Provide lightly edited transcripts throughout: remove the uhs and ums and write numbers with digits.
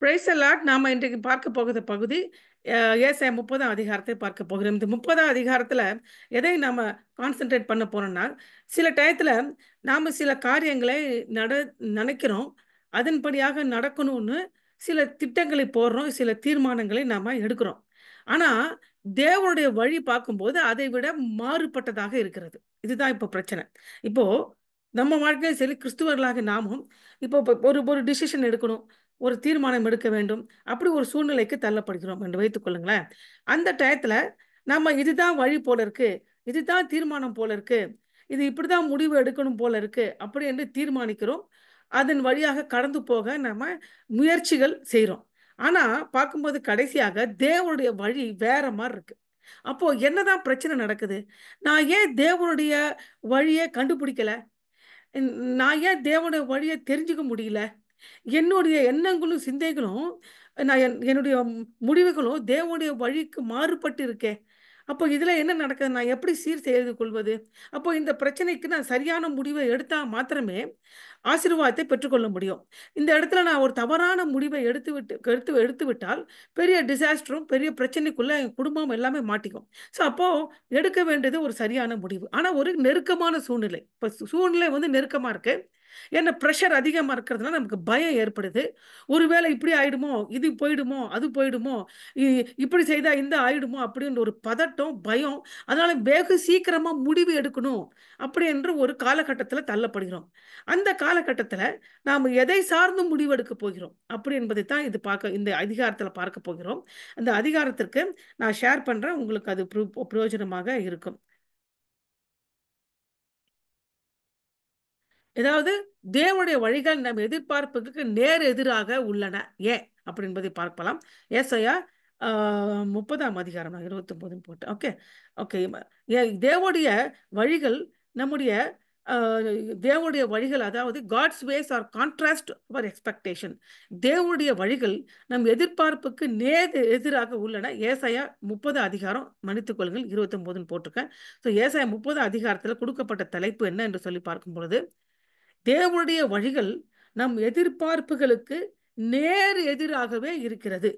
Price allot. நாம இன்றைக்கு பார்க்க போகிற பகுதி ஏசாயா 30ஆம் அதிகாரத்தை பார்க்க போகிறோம். இந்த 30ஆம் அதிகாரத்துல எதை நாம கான்சென்ட்ரேட் பண்ண போறோம்னா, சில டயத்துல நாம சில காரியங்களை நட நினைக்கிறோம். அதன்படியாக நடக்கணும்னு சில திட்டங்களை போடுறோம், சில தீர்மானங்களை நாம எடுக்கிறோம். ஆனா தேவனுடைய வழி பார்க்கும்போது அதை விட மாறுபட்டதாக இருக்கிறது. இதுதான் இப்போ பிரச்சனை. இப்போ நம்ம வாழ்க்கையில சரி, கிறிஸ்துவர்களாக நாமும் இப்போ ஒரு ஒரு டிசிஷன் எடுக்கணும், ஒரு தீர்மானம் எடுக்க வேண்டும். அப்படி ஒரு சூழ்நிலைக்கு தள்ளப்படுகிறோம் என்று வைத்துக் கொள்ளுங்களேன். அந்த டயத்துல நம்ம இதுதான் வழி போல இருக்கு, இதுதான் தீர்மானம் போல இருக்கு, இது இப்படிதான் முடிவு எடுக்கணும் போல இருக்கு அப்படி என்று தீர்மானிக்கிறோம். அதன் வழியாக கடந்து போக நம்ம முயற்சிகள் செய்றோம். ஆனா பார்க்கும்போது கடைசியாக தேவனுடைய வழி வேற மாதிரி இருக்கு. அப்போ என்னதான் பிரச்சனை நடக்குது? நான் ஏன் தேவனுடைய வழியை கண்டுபிடிக்கல? நான் ஏன் தேவனுடைய வழியை தெரிஞ்சுக்க முடியல? என்னுடைய எண்ணங்களும் சிந்தைகளும் என்னுடைய முடிவுகளும் தேவனுடைய வழிக்கு மாறுபட்டு இருக்கே. அப்போ இதுல என்ன நடக்குது? நான் எப்படி சீர் செய்து கொள்வது? அப்போ இந்த பிரச்சனைக்கு நான் சரியான முடிவை எடுத்தா மாத்திரமே ஆசீர்வாதத்தை பெற்றுக்கொள்ள முடியும். இந்த இடத்துல நான் ஒரு தவறான முடிவை எடுத்து விட்டால் பெரிய டிசாஸ்டரும் பெரிய பிரச்சனைக்குள்ள என் குடும்பம் எல்லாமே மாட்டிக்கும். ஸோ அப்போ எடுக்க வேண்டியது ஒரு சரியான முடிவு. ஆனா ஒரு நெருக்கமான சூழ்நிலை. இப்போ சூழ்நிலை வந்து நெருக்கமா இருக்கு. என்ன ப்ரெஷர் அதிகமா இருக்கிறதுனால நமக்கு பயம் ஏற்படுது. ஒருவேளை இப்படி ஆயிடுமோ, இது போயிடுமோ, அது போயிடுமோ, இப்படி செய்தா இந்த ஆயிடுமோ அப்படின்ற ஒரு பதட்டம், பயம். அதனால வெகு சீக்கிரமா முடிவு எடுக்கணும் அப்படி என்று ஒரு காலகட்டத்தில் தள்ளப்படுகிறோம். அந்த காலகட்டத்தில் நாம் எதை சார்ந்து முடிவெடுக்க போகிறோம் அப்படி என்பதை தான் இந்த அதிகாரத்தில் பார்க்க போகிறோம். அந்த அதிகாரத்திற்கு நான் ஷேர் பண்றேன், உங்களுக்கு அது பிரயோஜனமாக இருக்கும். ஏதாவது தேவனுடைய வழிகள் நம் எதிர்பார்ப்புக்கு நேர் எதிராக உள்ளன. ஏன் அப்படி என்பதை பார்க்கலாம். ஏசாயா 30ஆம் அதிகாரம், நான் 29 போட்டேன். Okay, okay. தேவனுடைய வழிகள் நம்முடைய தேவனுடைய வழிகள், அதாவது God's ways are contrast our expectation. தேவனுடைய வழிகள் நம் எதிர்பார்ப்புக்கு நேர் எதிராக உள்ளன. ஏசாயா 30 அதிகாரம், மன்னித்துக் கொள்ளுங்கள், 29 போட்டிருக்கேன். ஸோ ஏசாயா 30 அதிகாரத்தில் கொடுக்கப்பட்ட தலைப்பு என்ன என்று சொல்லி பார்க்கும் பொழுது, தேவனுடைய வழிகள் நம் எதிர்பார்ப்புகளுக்கு நேர் எதிராகவே இருக்கிறது.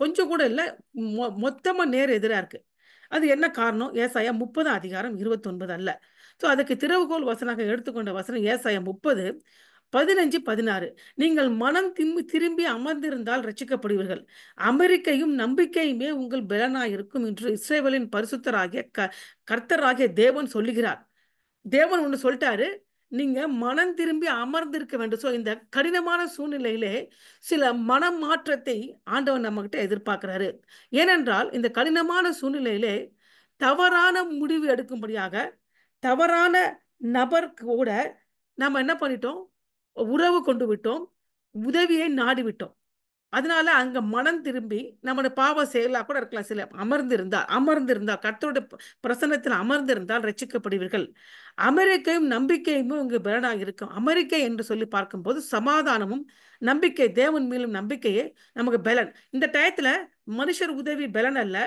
கொஞ்சம் கூட இல்லை, மொத்தமா நேர் எதிராக இருக்கு. அது என்ன காரணம்? ஏசாயா 30 அதிகாரம் 29 அல்ல. ஸோ அதுக்கு திறவுகோல் வசனாக எடுத்துக்கொண்ட வசனம் ஏசாயா 30 15 16. நீங்கள் மனம் திரும்பி அமர்ந்திருந்தால் ரட்சிக்கப்படுவீர்கள், அமெரிக்கையும் நம்பிக்கையுமே உங்கள் பலனாயிருக்கும் என்று இஸ்ரவேலின் பரிசுத்தராகிய கர்த்தராகிய தேவன் சொல்லுகிறார். தேவன் ஒன்று சொல்லிட்டாரு, நீங்க மனம் திரும்பி அமர்ந்திருக்க வேண்டும். ஸோ இந்த கடினமான சூழ்நிலையிலே சில மனம் மாற்றத்தை ஆண்டவன் நம்ம கிட்ட எதிர்பார்க்கிறாரு. ஏனென்றால் இந்த கடினமான சூழ்நிலையிலே தவறான முடிவு எடுக்கும்படியாக தவறான நபர் கூட நம்ம என்ன பண்ணிட்டோம்? உறவு கொண்டு விட்டோம், உதவியை நாடி விட்டோம். அதனால அங்க மனம் திரும்பி நம்மளோட பாவ செயலா கூட இருக்கலாம். சில அமர்ந்திருந்தால் கர்த்தருடைய பிரசன்னத்தில் அமர்ந்திருந்தால் ரட்சிக்கப்படுவீர்கள், அமெரிக்கையும் நம்பிக்கையும் உங்க பலனாக இருக்கும். அமெரிக்கை என்று சொல்லி பார்க்கும்போது சமாதானமும் நம்பிக்கை, தேவன் மேலும் நம்பிக்கையே நமக்கு பலன். இந்த டயத்துல மனுஷர் உதவி பலன் அல்ல,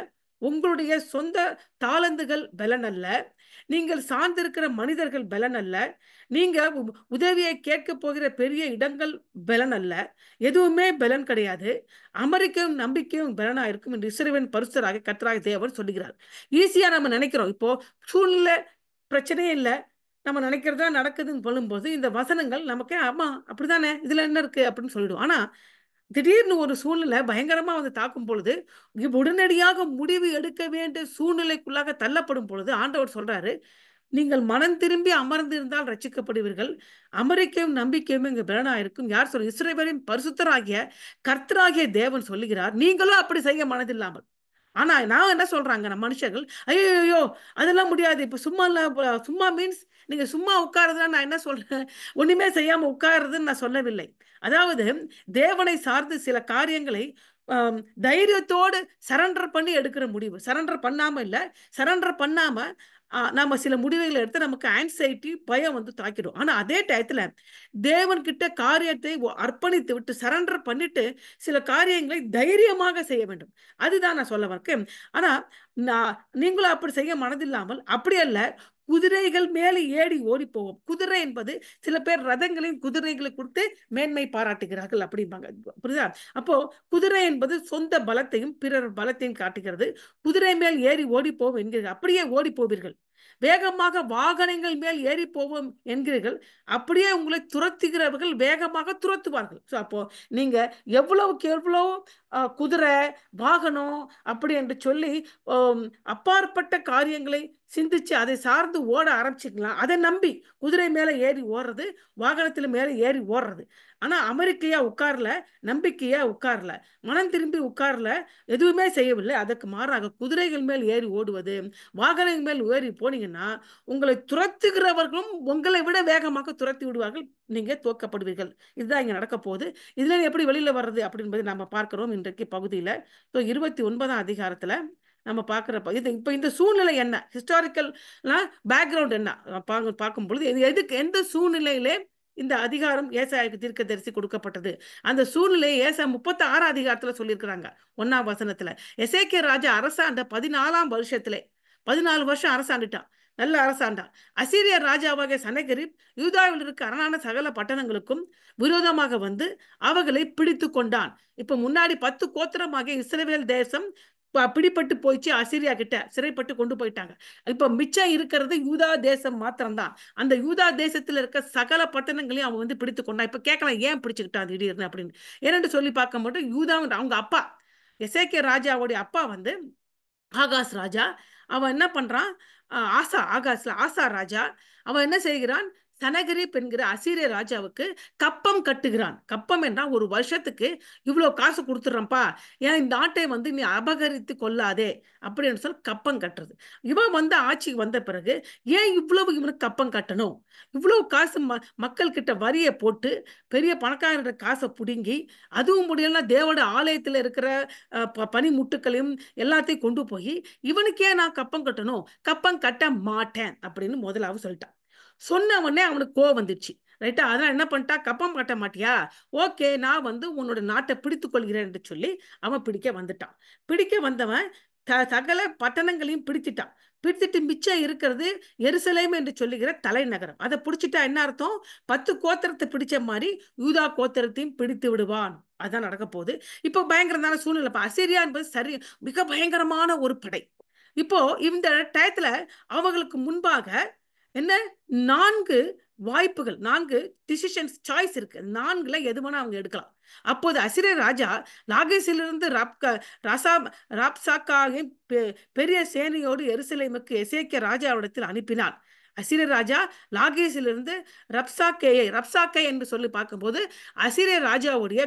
உங்களுடைய சொந்த தாளந்துகள் பலன் அல்ல, நீங்கள் சார்ந்திருக்கிற மனிதர்கள் பலன் அல்ல, நீங்க உதவியை கேட்க போகிற பெரிய இடங்கள் பலன் அல்ல, எதுவுமே பலன் கிடையாது. அமெரிக்கையும் நம்பிக்கையும் பலனா இருக்கும் என்று இஸ்ரவேலின் பரிசுத்தராகிய கர்த்தராகிய தேவன் சொல்லுகிறார். ஈஸியா நம்ம நினைக்கிறோம், இப்போ சூழ்நிலை பிரச்சனையே இல்லை, நம்ம நினைக்கிறதா நடக்குதுன்னு சொல்லும்போது இந்த வசனங்கள் நமக்கு ஆமா அப்படிதானே, இதுல என்ன இருக்கு அப்படின்னு சொல்லிடும். ஆனா திடீர்னு ஒரு சூழ்நிலை பயங்கரமா வந்து தாக்கும் பொழுது, உடனடியாக முடிவு எடுக்க வேண்டிய சூழ்நிலைக்குள்ளாக தள்ளப்படும் பொழுது ஆண்டவர் சொல்றாரு, நீங்கள் மனம் திரும்பி அமர்ந்திருந்தால் ரட்சிக்கப்படுவீர்கள், அமெரிக்கையும் நம்பிக்கையும் இங்கு பலனாயிருக்கும். யார் சொல்ல? இஸ்ரவேலின் பரிசுத்தராகிய கர்த்தராகிய தேவன் சொல்லுகிறார். நீங்களும் அப்படி செய்ய மனதில்லாமல். ஆனா நான் என்ன சொல்றாங்க, நம்ம மனுஷர்கள், ஐயோ அதெல்லாம் முடியாது, இப்ப சும்மா சும்மா மீன்ஸ் நீங்க சும்மா உட்காருதுன்னா நான் என்ன சொல்றேன்? ஒண்ணுமே செய்யாம உட்காருதுன்னு நான் சொல்லவில்லை. அதாவது தேவனை சார்ந்து சில காரியங்களை தைரியத்தோடு சரண்டர் பண்ணி எடுக்கிற முடிவு. சரண்டர் பண்ணாம இல்ல, சரண்டர் பண்ணாம நாம சில முடிவுகளை எடுத்து நமக்கு ஆன்சைட்டி, பயம் வந்து தாக்கிடும். ஆனா அதே டயத்துல தேவன் கிட்ட காரியத்தை அர்ப்பணித்து விட்டு சரண்டர் பண்ணிட்டு சில காரியங்களை தைரியமாக செய்ய வேண்டும். அதுதான் நான் சொல்ல வரேன். ஆனா நீங்களும் அப்படி செய்ய மனதில்லாமல், அப்படி அல்ல, குதிரைகள் மேலே ஏறி ஓடி போவோம். குதிரை என்பது சில பேர் ரதங்களையும் குதிரைகளை கொடுத்து மேன்மை பாராட்டுகிறார்கள் அப்படிம்பாங்க. புரியுதா? அப்போ குதிரை என்பது சொந்த பலத்தையும் பிறர் பலத்தையும் காட்டுகிறது. குதிரை மேல் ஏறி ஓடி போவோம் என்கிறீர்கள், அப்படியே ஓடி போவீர்கள். வேகமாக வாகனங்கள் மேல் ஏறி போவோம் என்கிறீர்கள், அப்படியே உங்களை துரத்துகிறவர்கள் வேகமாக துரத்துவார்கள். அப்போ நீங்க எவ்வளவுக்கு எவ்வளவு குதிரை வாகனம் அப்படி என்று சொல்லி அப்பாற்பட்ட காரியங்களை சிந்திச்சு அதை சார்ந்து ஓட ஆரம்பிச்சுக்கலாம். அதை நம்பி குதிரை மேல ஏறி ஓடுறது, வாகனத்துல மேல ஏறி ஓடுறது. ஆனா அமெரிக்கையா உட்கார்ல, நம்பிக்கையா உட்கார்ல, மனம் திரும்பி உட்கார்ல, எதுவுமே செய்யவில்லை. அதற்கு மாறாக குதிரைகள் மேல் ஏறி ஓடுவது, வாகனங்கள் மேல் ஏறி போனீங்கன்னா உங்களை துரத்துகிறவர்களும் உங்களை விட வேகமாக துரத்தி விடுவார்கள், நீங்க தோக்கப்படுவீர்கள். இதுதான் இங்க நடக்க போகுது. இதுல எப்படி வெளியில வர்றது அப்படின்பதை நம்ம பார்க்கிறோம் இன்றைக்கு பகுதியில. 29ஆம் அதிகாரத்துல நம்ம பார்க்குறப்ப இது இப்போ இந்த சூழ்நிலை என்ன, ஹிஸ்டாரிக்கல் பேக்ரவுண்ட் என்ன பார்க்கும் பொழுது எதுக்கு எந்த சூழ்நிலையிலே இந்த அதிகாரம் ஏசாயாவுக்கு தீர்க்கதரிசி கொடுக்கப்பட்டது, அந்த சூழ்நிலையை ஏசா 36ஆம் அதிகாரத்துல சொல்லியிருக்கிறாங்க 1ஆம் வசனத்துல. எசேக்கியா ராஜா அரசாண்ட 14ஆம் வருஷத்திலே 14 வருஷம் அரசாண்டுட்டான், நல்ல அரசாண்டான். அசீரிய ராஜாவாகிய சனகரிப் யூதாவில் இருக்க அரணான சகல பட்டணங்களுக்கும் விரோதமாக வந்து அவர்களை பிடித்து கொண்டான். இப்ப முன்னாடி 10 கோத்திரமாகிய இஸ்ரவேல் தேசம் பிடிப்பட்டு போயிடுச்சு, அசீரியா கிட்ட சிறைப்பட்டு கொண்டு போயிட்டாங்க. இப்ப மிச்சம் இருக்கிறது யூதா தேசம் மாத்திரம்தான். அந்த யூதா தேசத்துல இருக்க சகல பட்டணங்களையும் அவன் வந்து பிடித்து கொண்டான். இப்ப கேட்கலாம் ஏன் பிடிச்சுக்கிட்டான் திடீர்னு அப்படின்னு. ஏன்னு சொல்லி பார்க்க மட்டும் யூதா அவங்க அப்பா எசேக்கியா ராஜாவுடைய அப்பா வந்து ஆகாஸ் ராஜா. அவன் என்ன பண்றான், ஆசா ராஜா அவன் என்ன செய்கிறான், சனகரிப் என்கிற அசீரிய ராஜாவுக்கு கப்பம் கட்டுகிறான். கப்பம் என்றால் ஒரு வருஷத்துக்கு இவ்வளவு காசு கொடுத்துட்றப்பா, ஏன் இந்த நாட்டை வந்து நீ அபகரித்து கொள்ளாதே அப்படின்னு சொல்லி கப்பம் கட்டுறது. இவன் வந்து ஆட்சிக்கு வந்த பிறகு ஏன் இவ்வளவு இவனுக்கு கப்பம் கட்டணும், இவ்வளவு காசு மக்கள் கிட்ட வரியை போட்டு பெரிய பணக்காரன்ற காசை புடுங்கி, அதுவும் முடியல தேவோட ஆலயத்தில் இருக்கிற பனிமுட்டுக்களையும் எல்லாத்தையும் கொண்டு போய் இவனுக்கே நான் கப்பம் கட்டணும், கப்பம் கட்ட மாட்டேன் அப்படின்னு முதலாவது சொல்லிட்டான். சொன்ன உடனே அவனுக்கு கோவம் வந்துடுச்சு. ரைட்டா? அதனால என்ன பண்ணிட்டா, கப்பம் கட்ட மாட்டியா, ஓகே நான் வந்து உன்னோட நாட்டை பிடித்துக் கொள்கிறேன் என்று சொல்லி அவன் பிடிக்க வந்துட்டான். பிடிக்க வந்தவன் சகல பட்டணங்களையும் பிடிச்சிட்டான். பிடிச்சிட்டு மிச்சம் இருக்கிறது எருசலேம் என்று சொல்லுகிற தலைநகரம். அதை பிடிச்சிட்டா என்ன அர்த்தம், 10 கோத்திரத்தை பிடிச்ச மாதிரி யூதா கோத்திரத்தையும் பிடித்து விடுவான். அதான் நடக்க போகுது. இப்போ பயங்கரமான சூழ்நிலை. அசீரியா என்பது சரி மிக பயங்கரமான ஒரு படை. இப்போ இந்த டயத்துல அவங்களுக்கு முன்பாக என்ன 4 வாய்ப்புகள், 4 டிசிஷன்ஸ் சாய்ஸ் இருக்கு. 4ல எது வேணா அவங்க எடுக்கலாம். அப்போது அசீரிய ராஜா லாகேசிலிருந்து ராப்சாக்காவின் பெரிய சேனையோடு எருசலேமுக்கு எசேக்கியா ராஜாவிடத்தில் அனுப்பினான். அசீரிய ராஜா லாகேசிலிருந்து ரப்சாக்கே என்று சொல்லி பார்க்கும்போது அசீரிய ராஜாவுடைய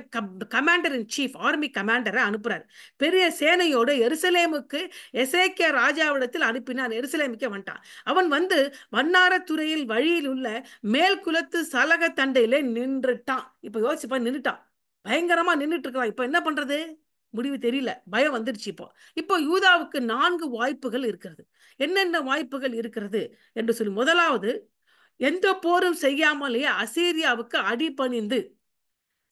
கமாண்டர் இன் சீஃப், ஆர்மி கமாண்டரை அனுப்புறாரு. பெரிய சேனையோடு எருசலேமுக்கு எசேக்கியா ராஜாவிடத்தில் அனுப்பினான். எருசலேமுக்கே வந்துட்டான். அவன் வந்து வண்ணாரத்துறையில் வழியில் உள்ள மேல் குலத்து சலக தண்டையிலே நின்றுட்டான். இப்ப யோசிப்பா, நின்றுட்டான், பயங்கரமா நின்றுட்டு இருக்கான். இப்ப என்ன பண்றது, முடிவு தெரியல, பயம் வந்துடுச்சு. இப்போ யூதாவுக்கு 4 வாய்ப்புகள் இருக்கிறது. என்னென்ன வாய்ப்புகள் இருக்கிறது என்று சொல்லி, முதலாவது எந்த போரும் செய்யாமலேயே அசீரியாவுக்கு அடிபணிந்து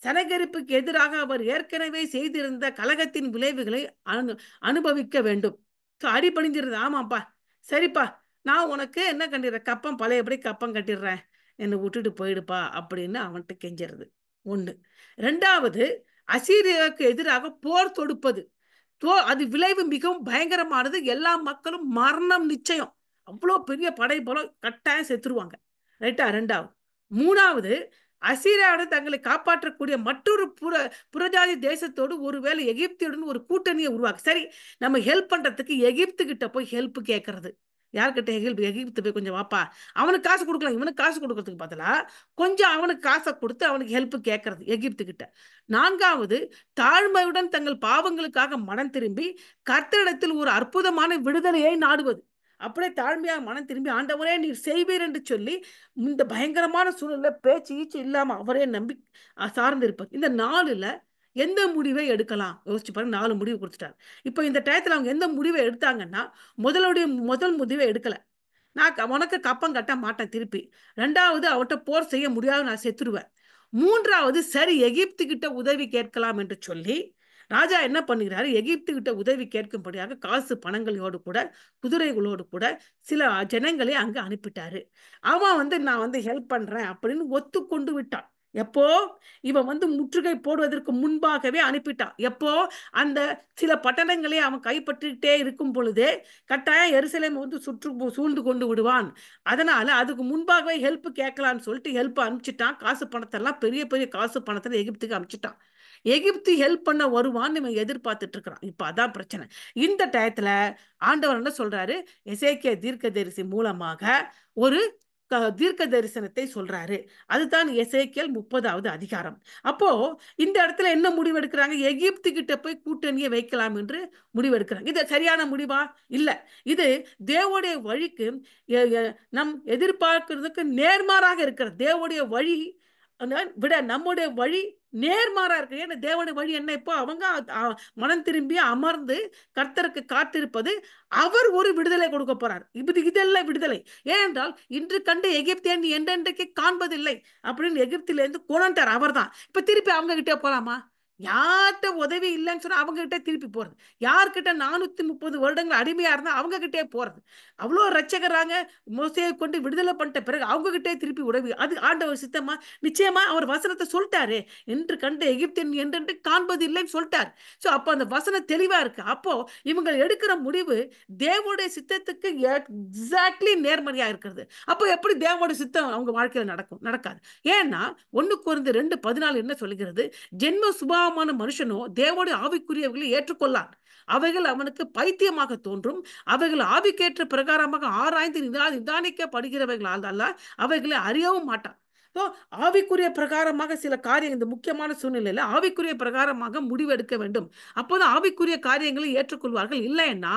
சனகரிப்புக்கு எதிராக அவர் ஏற்கனவே செய்திருந்த கலகத்தின் விளைவுகளை அனுபவிக்க வேண்டும். அடிபணிஞ்சிருது. ஆமாப்பா, சரிப்பா, நான் உனக்கு என்ன கண்டிடுறேன், கப்பம் பழையபடி கப்பம் கட்டிடுறேன், என்னை விட்டுட்டு போயிடுப்பா அப்படின்னு அவன்கிட்ட கெஞ்சிருது. 1. 2வது அசீரியாவுக்கு எதிராக போர் தொடுப்பது. அது விளைவு மிகவும் பயங்கரமானது. எல்லா மக்களும் மரணம் நிச்சயம். அவ்வளோ பெரிய படை போல கட்டாயம் செத்துருவாங்க. ரைட்டா? 2வது. 3வது அசீரியாவோட தங்களை காப்பாற்றக்கூடிய மற்றொரு புறஜாதி தேசத்தோடு ஒருவேளை எகிப்துடன் ஒரு கூட்டணியை உருவாக்கு. சரி, நம்ம ஹெல்ப் பண்றதுக்கு எகிப்து கிட்ட போய் ஹெல்ப் கேட்கறது. யார்கிட்ட எகிப்து போய் கொஞ்சம் வாப்பா, அவனுக்கு காசு கொடுக்கலாம், இவனுக்கு காசு கொடுக்கறதுக்கு பதிலா கொஞ்சம் அவனுக்கு காசை கொடுத்து அவனுக்கு ஹெல்ப் கேட்கறது எகிப்து கிட்ட. 4வது தாழ்மையுடன் தங்கள் பாவங்களுக்காக மனம் திரும்பி கர்த்தரிடத்தில் ஒரு அற்புதமான விடுதலையை நாடுவது. அப்படியே தாழ்மையாக மனம் திரும்பி ஆண்டவரே நீர் செய்வீர் என்று சொல்லி இந்த பயங்கரமான சூழ்நிலை பேச்சு ஈச்சு இல்லாம அவரே நம்பி சார்ந்து இருப்பார். இந்த 4ல எந்த முடிவை எடுக்கலாம் யோசிச்சு பாருங்க. 4 முடிவு கொடுத்துட்டாரு. இப்போ இந்த டயத்துல அவங்க எந்த முடிவை எடுத்தாங்கன்னா, முதல் முடிவை எடுக்கல, நான் உனக்கு கப்பம் கட்ட மாட்டேன் திருப்பி. 2வது அவட்ட போர் செய்ய முடியாது, நான் செத்துருவேன். 3வது சரி எகிப்து கிட்ட உதவி கேட்கலாம் என்று சொல்லி ராஜா என்ன பண்ணுகிறாரு, எகிப்து கிட்ட உதவி கேட்கும்படியாக காசு பணங்களோடு கூட குதிரைகளோடு கூட சில ஜனங்களை அங்க அனுப்பிட்டாரு. அவன் நான் ஹெல்ப் பண்றேன் அப்படின்னு ஒத்துக்கொண்டு விட்டான். எப்போ இவன் முற்றுகை போடுவதற்கு முன்பாகவே அனுப்பிட்டான். எப்போ அந்த சில பட்டணங்களை அவன் கைப்பற்றிக்கிட்டே இருக்கும் பொழுதே கட்டாயம் எருசலேம் சூழ்ந்து கொண்டு விடுவான். அதனால அதுக்கு முன்பாகவே ஹெல்ப் கேட்கலான்னு சொல்லிட்டு ஹெல்ப் அனுப்பிச்சிட்டான். காசு பணத்தெல்லாம் பெரிய பெரிய காசு பணத்தை எகிப்துக்கு அனுப்பிச்சிட்டான். எகிப்து ஹெல்ப் பண்ண வருவான்னு இவன் எதிர்பார்த்துட்டு இருக்கிறான். இப்ப அதான் பிரச்சனை. இந்த டயத்துல ஆண்டவர் என்ன சொல்றாரு, எசேக்கியா தீர்க்கதரிசி மூலமாக ஒரு தீர்க்க தரிசனத்தை சொல்றாரு. அதுதான் எசேக்கியேல் 30வது அதிகாரம். அப்போ இந்த இடத்துல என்ன முடிவெடுக்கிறாங்க, எகிப்து கிட்ட போய் கூட்டணியை வைக்கலாம் என்று முடிவெடுக்கிறாங்க. இது சரியான முடிவா? இல்ல. இது தேவனுடைய வழிக்கு நம் எதிர்பார்க்கிறதுக்கு நேர்மாறாக இருக்கிறது. தேவனுடைய வழி விட நம்முடைய வழி நேர்மாறா இருக்கு. ஏன்னா தேவனுடைய வழி என்ன, இப்போ அவங்க மனம் திரும்பி அமர்ந்து கர்த்தருக்கு காத்திருப்பது. அவர் ஒரு விடுதலை கொடுக்க போறார். இதெல்லாம் விடுதலை. ஏனென்றால் இன்று கண்டு எகிப்தியன் என்றென்றைக்கு காண்பதில்லை அப்படின்னு எகிப்திலிருந்து கொண்டார் அவர் தான். இப்ப திருப்பி அவங்க கிட்டே போலாமா? யார்கிட்ட உதவி இல்லைன்னு சொன்னா அவங்க கிட்டே திருப்பி போறது. யார்கிட்ட 430 வருடங்கள் அடிமையா இருந்தா அவங்க கிட்டே போறது. அவ்வளோ ரட்சகராங்க மோசேயை கொண்டு விடுதலை பண்ணிட்ட பிறகு அவங்க கிட்டே திருப்பி உதவி. அது ஆண்டவர் சித்தமா? நிச்சயமா அவர் வசனத்தை சொல்லிட்டாரு, என்று கண்டு எகிப்தியன் என்றென்று காண்பது இல்லைன்னு சொல்லிட்டார். சோ அப்போ அந்த வசனம் தெளிவா இருக்கு. அப்போ இவங்க எடுக்கிற முடிவு தேவனுடைய சித்தத்துக்கு எக்ஸாக்ட்லி நேர்மறையா இருக்கிறது. அப்போ எப்படி தேவனுடைய சித்தம் அவங்க வாழ்க்கையில நடக்காது. ஏன்னா 1 கொரிந்தியர் 2:14 என்ன சொல்லுகிறது, ஜென்ம சுபாவமான மனுஷனோ தேவனுடைய ஆவிக்குரியவர்களை ஏற்றுக்கொள்ளார். அவைகள் அவனுக்கு பைத்தியமாக தோன்றும். அவைகள் ஆவிக்கேற்ற பிரகாரமாக ஆராய்ந்து நிதானிக்கப்படுகிறவைகளால் அல்ல, அவைகளை அறியவும் மாட்டான். ஆவிக்குரிய பிரகாரமாக சில காரியம், இந்த முக்கியமான சூழ்நிலையில ஆவிக்குரிய பிரகாரமாக முடிவெடுக்க வேண்டும். அப்போதான் ஆவிக்குரிய காரியங்களை ஏற்றுக்கொள்வார்கள். இல்லைன்னா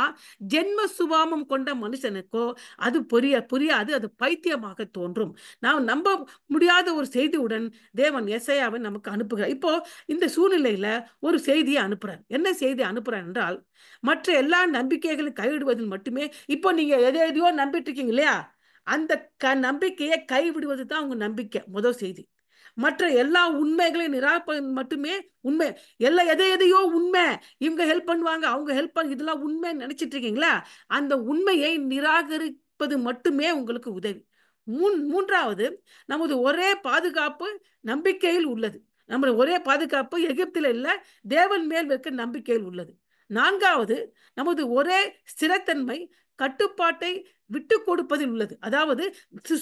ஜென்ம சுபாவம் கொண்ட மனுஷனுக்கோ அது புரியாது, அது பைத்தியமாக தோன்றும். நாம் நம்ப முடியாத ஒரு செய்தியுடன் தேவன் எசேயாவை நமக்கு அனுப்புகிறார். இப்போ இந்த சூழ்நிலையில ஒரு செய்தியை அனுப்புறார். என்ன செய்தி அனுப்புறார் என்றால், மற்ற எல்லா நம்பிக்கைகளையும் கைவிடுவதில் மட்டுமே, இப்போ நீங்க எதையோ நம்பிட்டு இருக்கீங்க இல்லையா, அந்த நம்பிக்கையை கைவிடுவது தான் உங்க நம்பிக்கை. முதல் செய்தி. மற்ற எல்லா உண்மைகளையும் மட்டுமே உண்மை. எதையோ உண்மை, இவங்க ஹெல்ப் பண்ணுவாங்க, அவங்க ஹெல்ப் பண்ண, இதெல்லாம் உண்மை நினைச்சிட்டு இருக்கீங்களா, அந்த உண்மையை நிராகரிப்பது மட்டுமே உங்களுக்கு உதவி. மூன்றாவது, நமது ஒரே பாதுகாப்பு நம்பிக்கையில் உள்ளது. நம்முடைய ஒரே பாதுகாப்பு எகிப்தில் இல்ல, தேவன் மேல் வைக்க நம்பிக்கையில் உள்ளது. நான்காவது, நமது ஒரே ஸ்திரத்தன்மை கட்டுப்பாட்டை விட்டு கொடுப்பதில் உள்ளது. அதாவது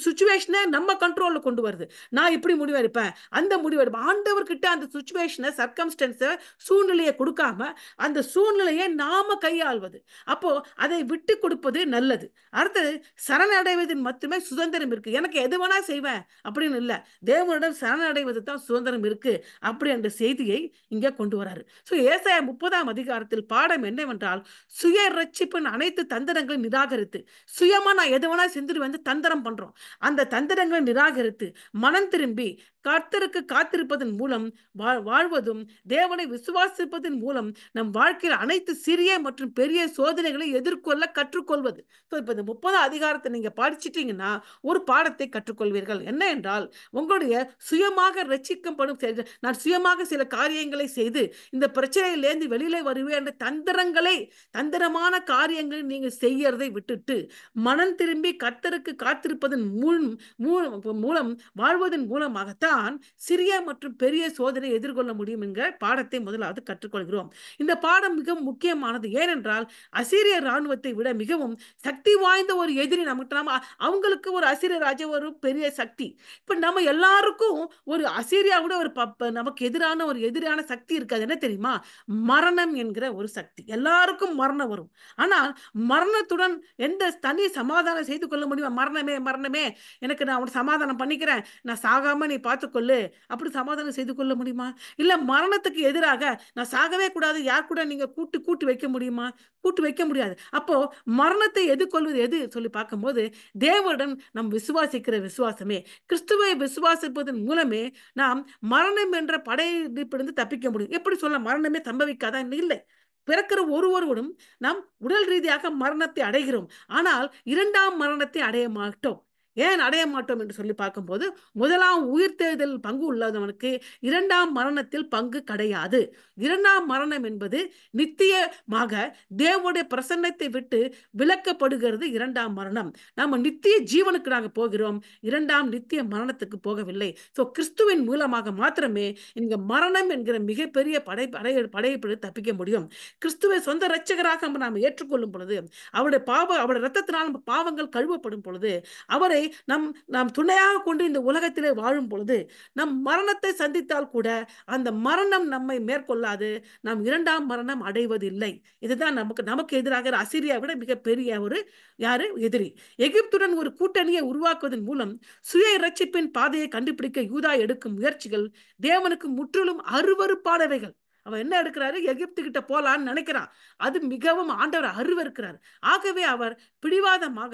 சிச்சுவேஷனை நம்ம கண்ட்ரோல்ல கொண்டு வருது. நான் இப்படி முடிவெடுப்பேன், அந்த முடிவெடுப்பேன். ஆண்டவர்கிட்ட அந்த சிச்சுவேஷனை, சர்க்கம்ஸ்டன்ஸை, சூழ்நிலையை கொடுக்காம அந்த சூழ்நிலையை நாம கையாள்வது. அப்போ அதை விட்டு கொடுப்பது நல்லது. அடுத்தது, சரணடைவதில் மட்டுமே சுதந்திரம் இருக்கு. எனக்கு எது வேணா செய்வேன் அப்படின்னு இல்லை, தேவனிடம் சரணடைவது தான் சுதந்திரம் இருக்கு அப்படி என்ற செய்தியை இங்கே கொண்டு வராரு. ஏசாயா 30ஆம் அதிகாரத்தில் பாடம் என்னவென்றால், சுய ரட்சிப்பின் அனைத்து தந்திரங்களை நிராகரித்து, சுயமா நான் எது வேணா செஞ்சுட்டு தந்திரம் பண்றோம், அந்த தந்திரங்களை நிராகரித்து மனம் திரும்பி கர்த்தருக்கு காத்திருப்பதன் மூலம் வாழ்வதும், தேவனை விசுவாசிப்பதன் மூலம் நம் வாழ்க்கையில் அனைத்து சிறிய மற்றும் பெரிய சோதனைகளை எதிர்கொள்ள கற்றுக்கொள்வது. இப்ப இந்த 30ஆம் அதிகாரத்தை நீங்க படிச்சிட்டீங்கன்னா ஒரு பாடத்தை கற்றுக்கொள்வீர்கள். என்ன என்றால், உங்களுடைய சுயமாக ரட்சிக்கப்படும், நான் சுயமாக சில காரியங்களை செய்து இந்த பிரச்சனையிலேருந்து வெளியில வருவேன் என்ற தந்திரமான காரியங்களை நீங்க செய்யறதை விட்டுட்டு மனம் திரும்பி கர்த்தருக்கு காத்திருப்பதன் மூலம் வாழ்வதன் மூலமாகத்தான் சிறிய மற்றும் பெரிய சோதனை எதிர்கொள்ள முடியும் என்கிற பாடத்தை முதலாவது கற்றுக்கொள்கிறோம். இந்த பாடம் மிகவும் முக்கியமானது. ஏனென்றால் அசீரிய ராணுவத்தை விட மிகவும் சக்தி வாய்ந்த ஒரு எதிரி நமக்கு, அவங்களுக்கு ஒரு அசீரிய ராஜா ஒரு பெரிய சக்தி. இப்ப நம்ம எல்லாருக்கும் ஒரு அசீரியாவோட ஒரு நமக்கு எதிரான சக்தி இருக்காது. என்ன தெரியுமா? மரணம் என்கிற ஒரு சக்தி. எல்லாருக்கும் மரணம் வரும். ஆனால் மரணத்துடன் எந்த தனி சமாதானம் செய்து கொள்ள முடியுமா? மரணமே எனக்கு நான் அவனை சமாதானம் பண்ணிக்கிறேன், நான் சாகாம நீ பார்த்துக்கொள்ளு, அப்படி சமாதானம் செய்து கொள்ள முடியுமா? இல்ல மரணத்துக்கு எதிராக நான் சாகவே கூடாது, யார் கூட நீங்க கூட்டு வைக்க முடியுமா? கூட்டு வைக்க முடியாது. அப்போ மரணத்தை எதிர்கொள்வது எது சொல்லி பார்க்கும்போது, தேவனுடன் நம் விசுவாசிக்கிற விசுவாசமே. கிறிஸ்துவை விசுவாசிப்பதன் மூலமே நாம் மரணம் என்ற படையிலிருந்து தப்பிக்க முடியும். எப்படி சொல்ல, மரணமே சம்பவிக்காதா? இல்லை. பிறக்கிற ஒருவரோடும் நாம் உடல் ரீதியாக மரணத்தை அடைகிறோம், ஆனால் இரண்டாம் மரணத்தை அடைய மாட்டோம். ஏன் அடைய மாட்டோம் என்று சொல்லி பார்க்கும்போது, முதலாம் உயிர்த்தெழுதல் பங்கு உள்ளவனுக்கு இரண்டாம் மரணத்தில் பங்கு கிடையாது. இரண்டாம் மரணம் என்பது நித்தியமாக தேவனுடைய பிரசன்னத்தை விட்டு விலக்கப்படுகிறது. இரண்டாம் மரணம் நம்ம நித்திய ஜீவனுக்கு நாங்கள் போகிறோம், இரண்டாம் நித்திய மரணத்துக்கு போகவில்லை. ஸோ கிறிஸ்துவின் மூலமாக மாத்திரமே இங்க மரணம் என்கிற மிகப்பெரிய படையெடுப்பு தப்பிக்க முடியும். கிறிஸ்துவை சொந்த இரட்சகராக நாம் ஏற்றுக்கொள்ளும் பொழுது, அவருடைய ரத்தத்தினால் நம்ம பாவங்கள் கழுவப்படும் பொழுது, அவரை நாம் துணையாக கொண்டு இந்த உலகத்திலே வாழும் பொழுது, நம் மரணத்தை சந்தித்தால் கூட அந்த மரணம் நம்மை மேற்கொள்ளாது, நாம் இரண்டாம் மரணம் அடைவதில்லை. இதுதான் நமக்கு எதிராக அசீரியா விட மிகப்பெரிய ஒரு எதிரி. எகிப்துடன் ஒரு கூட்டணியை உருவாக்குவதன் மூலம் சுய இரட்சிப்பின் பாதையை கண்டுபிடிக்க யூதா எடுக்கும் முயற்சிகள் தேவனுக்கு முற்றிலும் அருவருப்பானவைகள். அவன் என்ன எடுக்கிறாரு? எகிப்து கிட்ட போலான்னு நினைக்கிறான். அது மிகவும் ஆண்டவர் அருவருக்கிறார். ஆகவே அவர் பிடிவாதமாக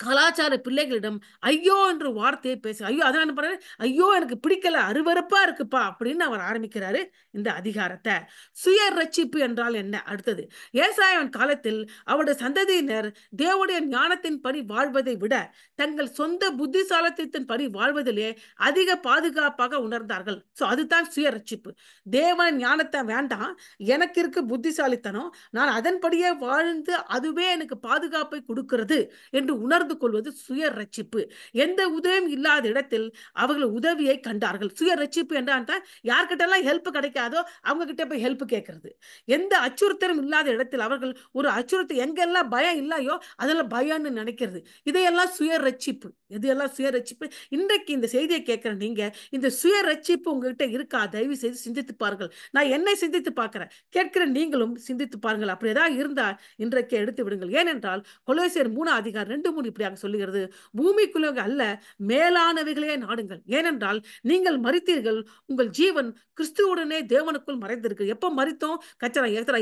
கலாச்சார பிள்ளைகளிடம் ஐயோ என்ற வார்த்தையை பேச, ஐயோ அதான் என்ன பண்றாரு, ஐயோ எனக்கு பிடிக்கல, அருவருப்பா இருக்குப்பா அப்படின்னு அவர் ஆரம்பிக்கிறாரு இந்த அதிகாரத்தை. சுய ரட்சிப்பு என்றால் என்ன? அடுத்தது, ஏசாயாவின் காலத்தில் அவருடைய சந்ததியினர் தேவனுடைய ஞானத்தின் படி வாழ்வதை விட தங்கள் சொந்த புத்திசாலித்தத்தின் படி வாழ்வதிலே அதிக பாதுகாப்பாக உணர்ந்தார்கள். ஸோ அதுதான் சுய ரட்சிப்பு. தேவன் ஞானத்தை வேண்டாம், எனக்கு இருக்கு புத்திசாலித்தனம், நான் அதன்படியே வாழ்ந்து அதுவே எனக்கு பாதுகாப்பை கொடுக்கிறது என்று உணர்ந்து கொள்வது சுய ரட்சிப்பு. எந்த உதவியும் இல்லாத இடத்தில் அவர்கள் உதவியை கண்டார்கள். சுய ரட்சிப்பு என்றால் யார்கிட்ட எல்லாம் ஹெல்ப் கிடைக்காதோ அவங்க கிட்ட போய் ஹெல்ப் கேட்கறது. எந்த அச்சுறுத்தலும் இல்லாத இடத்தில் அவர்கள் ஒரு அச்சுறுத்தல், எங்கெல்லாம் பயம் இல்லையோ அதெல்லாம் பயம்னு நினைக்கிறது. இதையெல்லாம் சுய ரட்சிப்பு. இதெல்லாம் சுய ரட்சிப்பு. இன்றைக்கு இந்த செய்தியை கேட்கிற நீங்க இந்த சுய ரட்சிப்பு உங்ககிட்ட இருக்கா? தயவு செய்து சிந்தித்து பாருங்கள். நான் என்னை சிந்தித்து பார்க்கிறேன், கேட்கிற நீங்களும் சிந்தித்து பாருங்கள். அப்படி ஏதாவது இருந்தால் இன்றைக்கு எடுத்து விடுங்கள். ஏனென்றால் கொலோசியர் 3:2-3 இப்படியாக சொல்லுகிறது, பூமிக்குள்ள அல்ல மேலானவைகளே நாடுங்கள், ஏனென்றால் நீங்கள் மரித்தீர்கள், உங்கள் ஜீவன் கிறிஸ்துவுடனே தேவனுக்குள் மறைந்திருக்கு. எப்ப மரித்தோம்?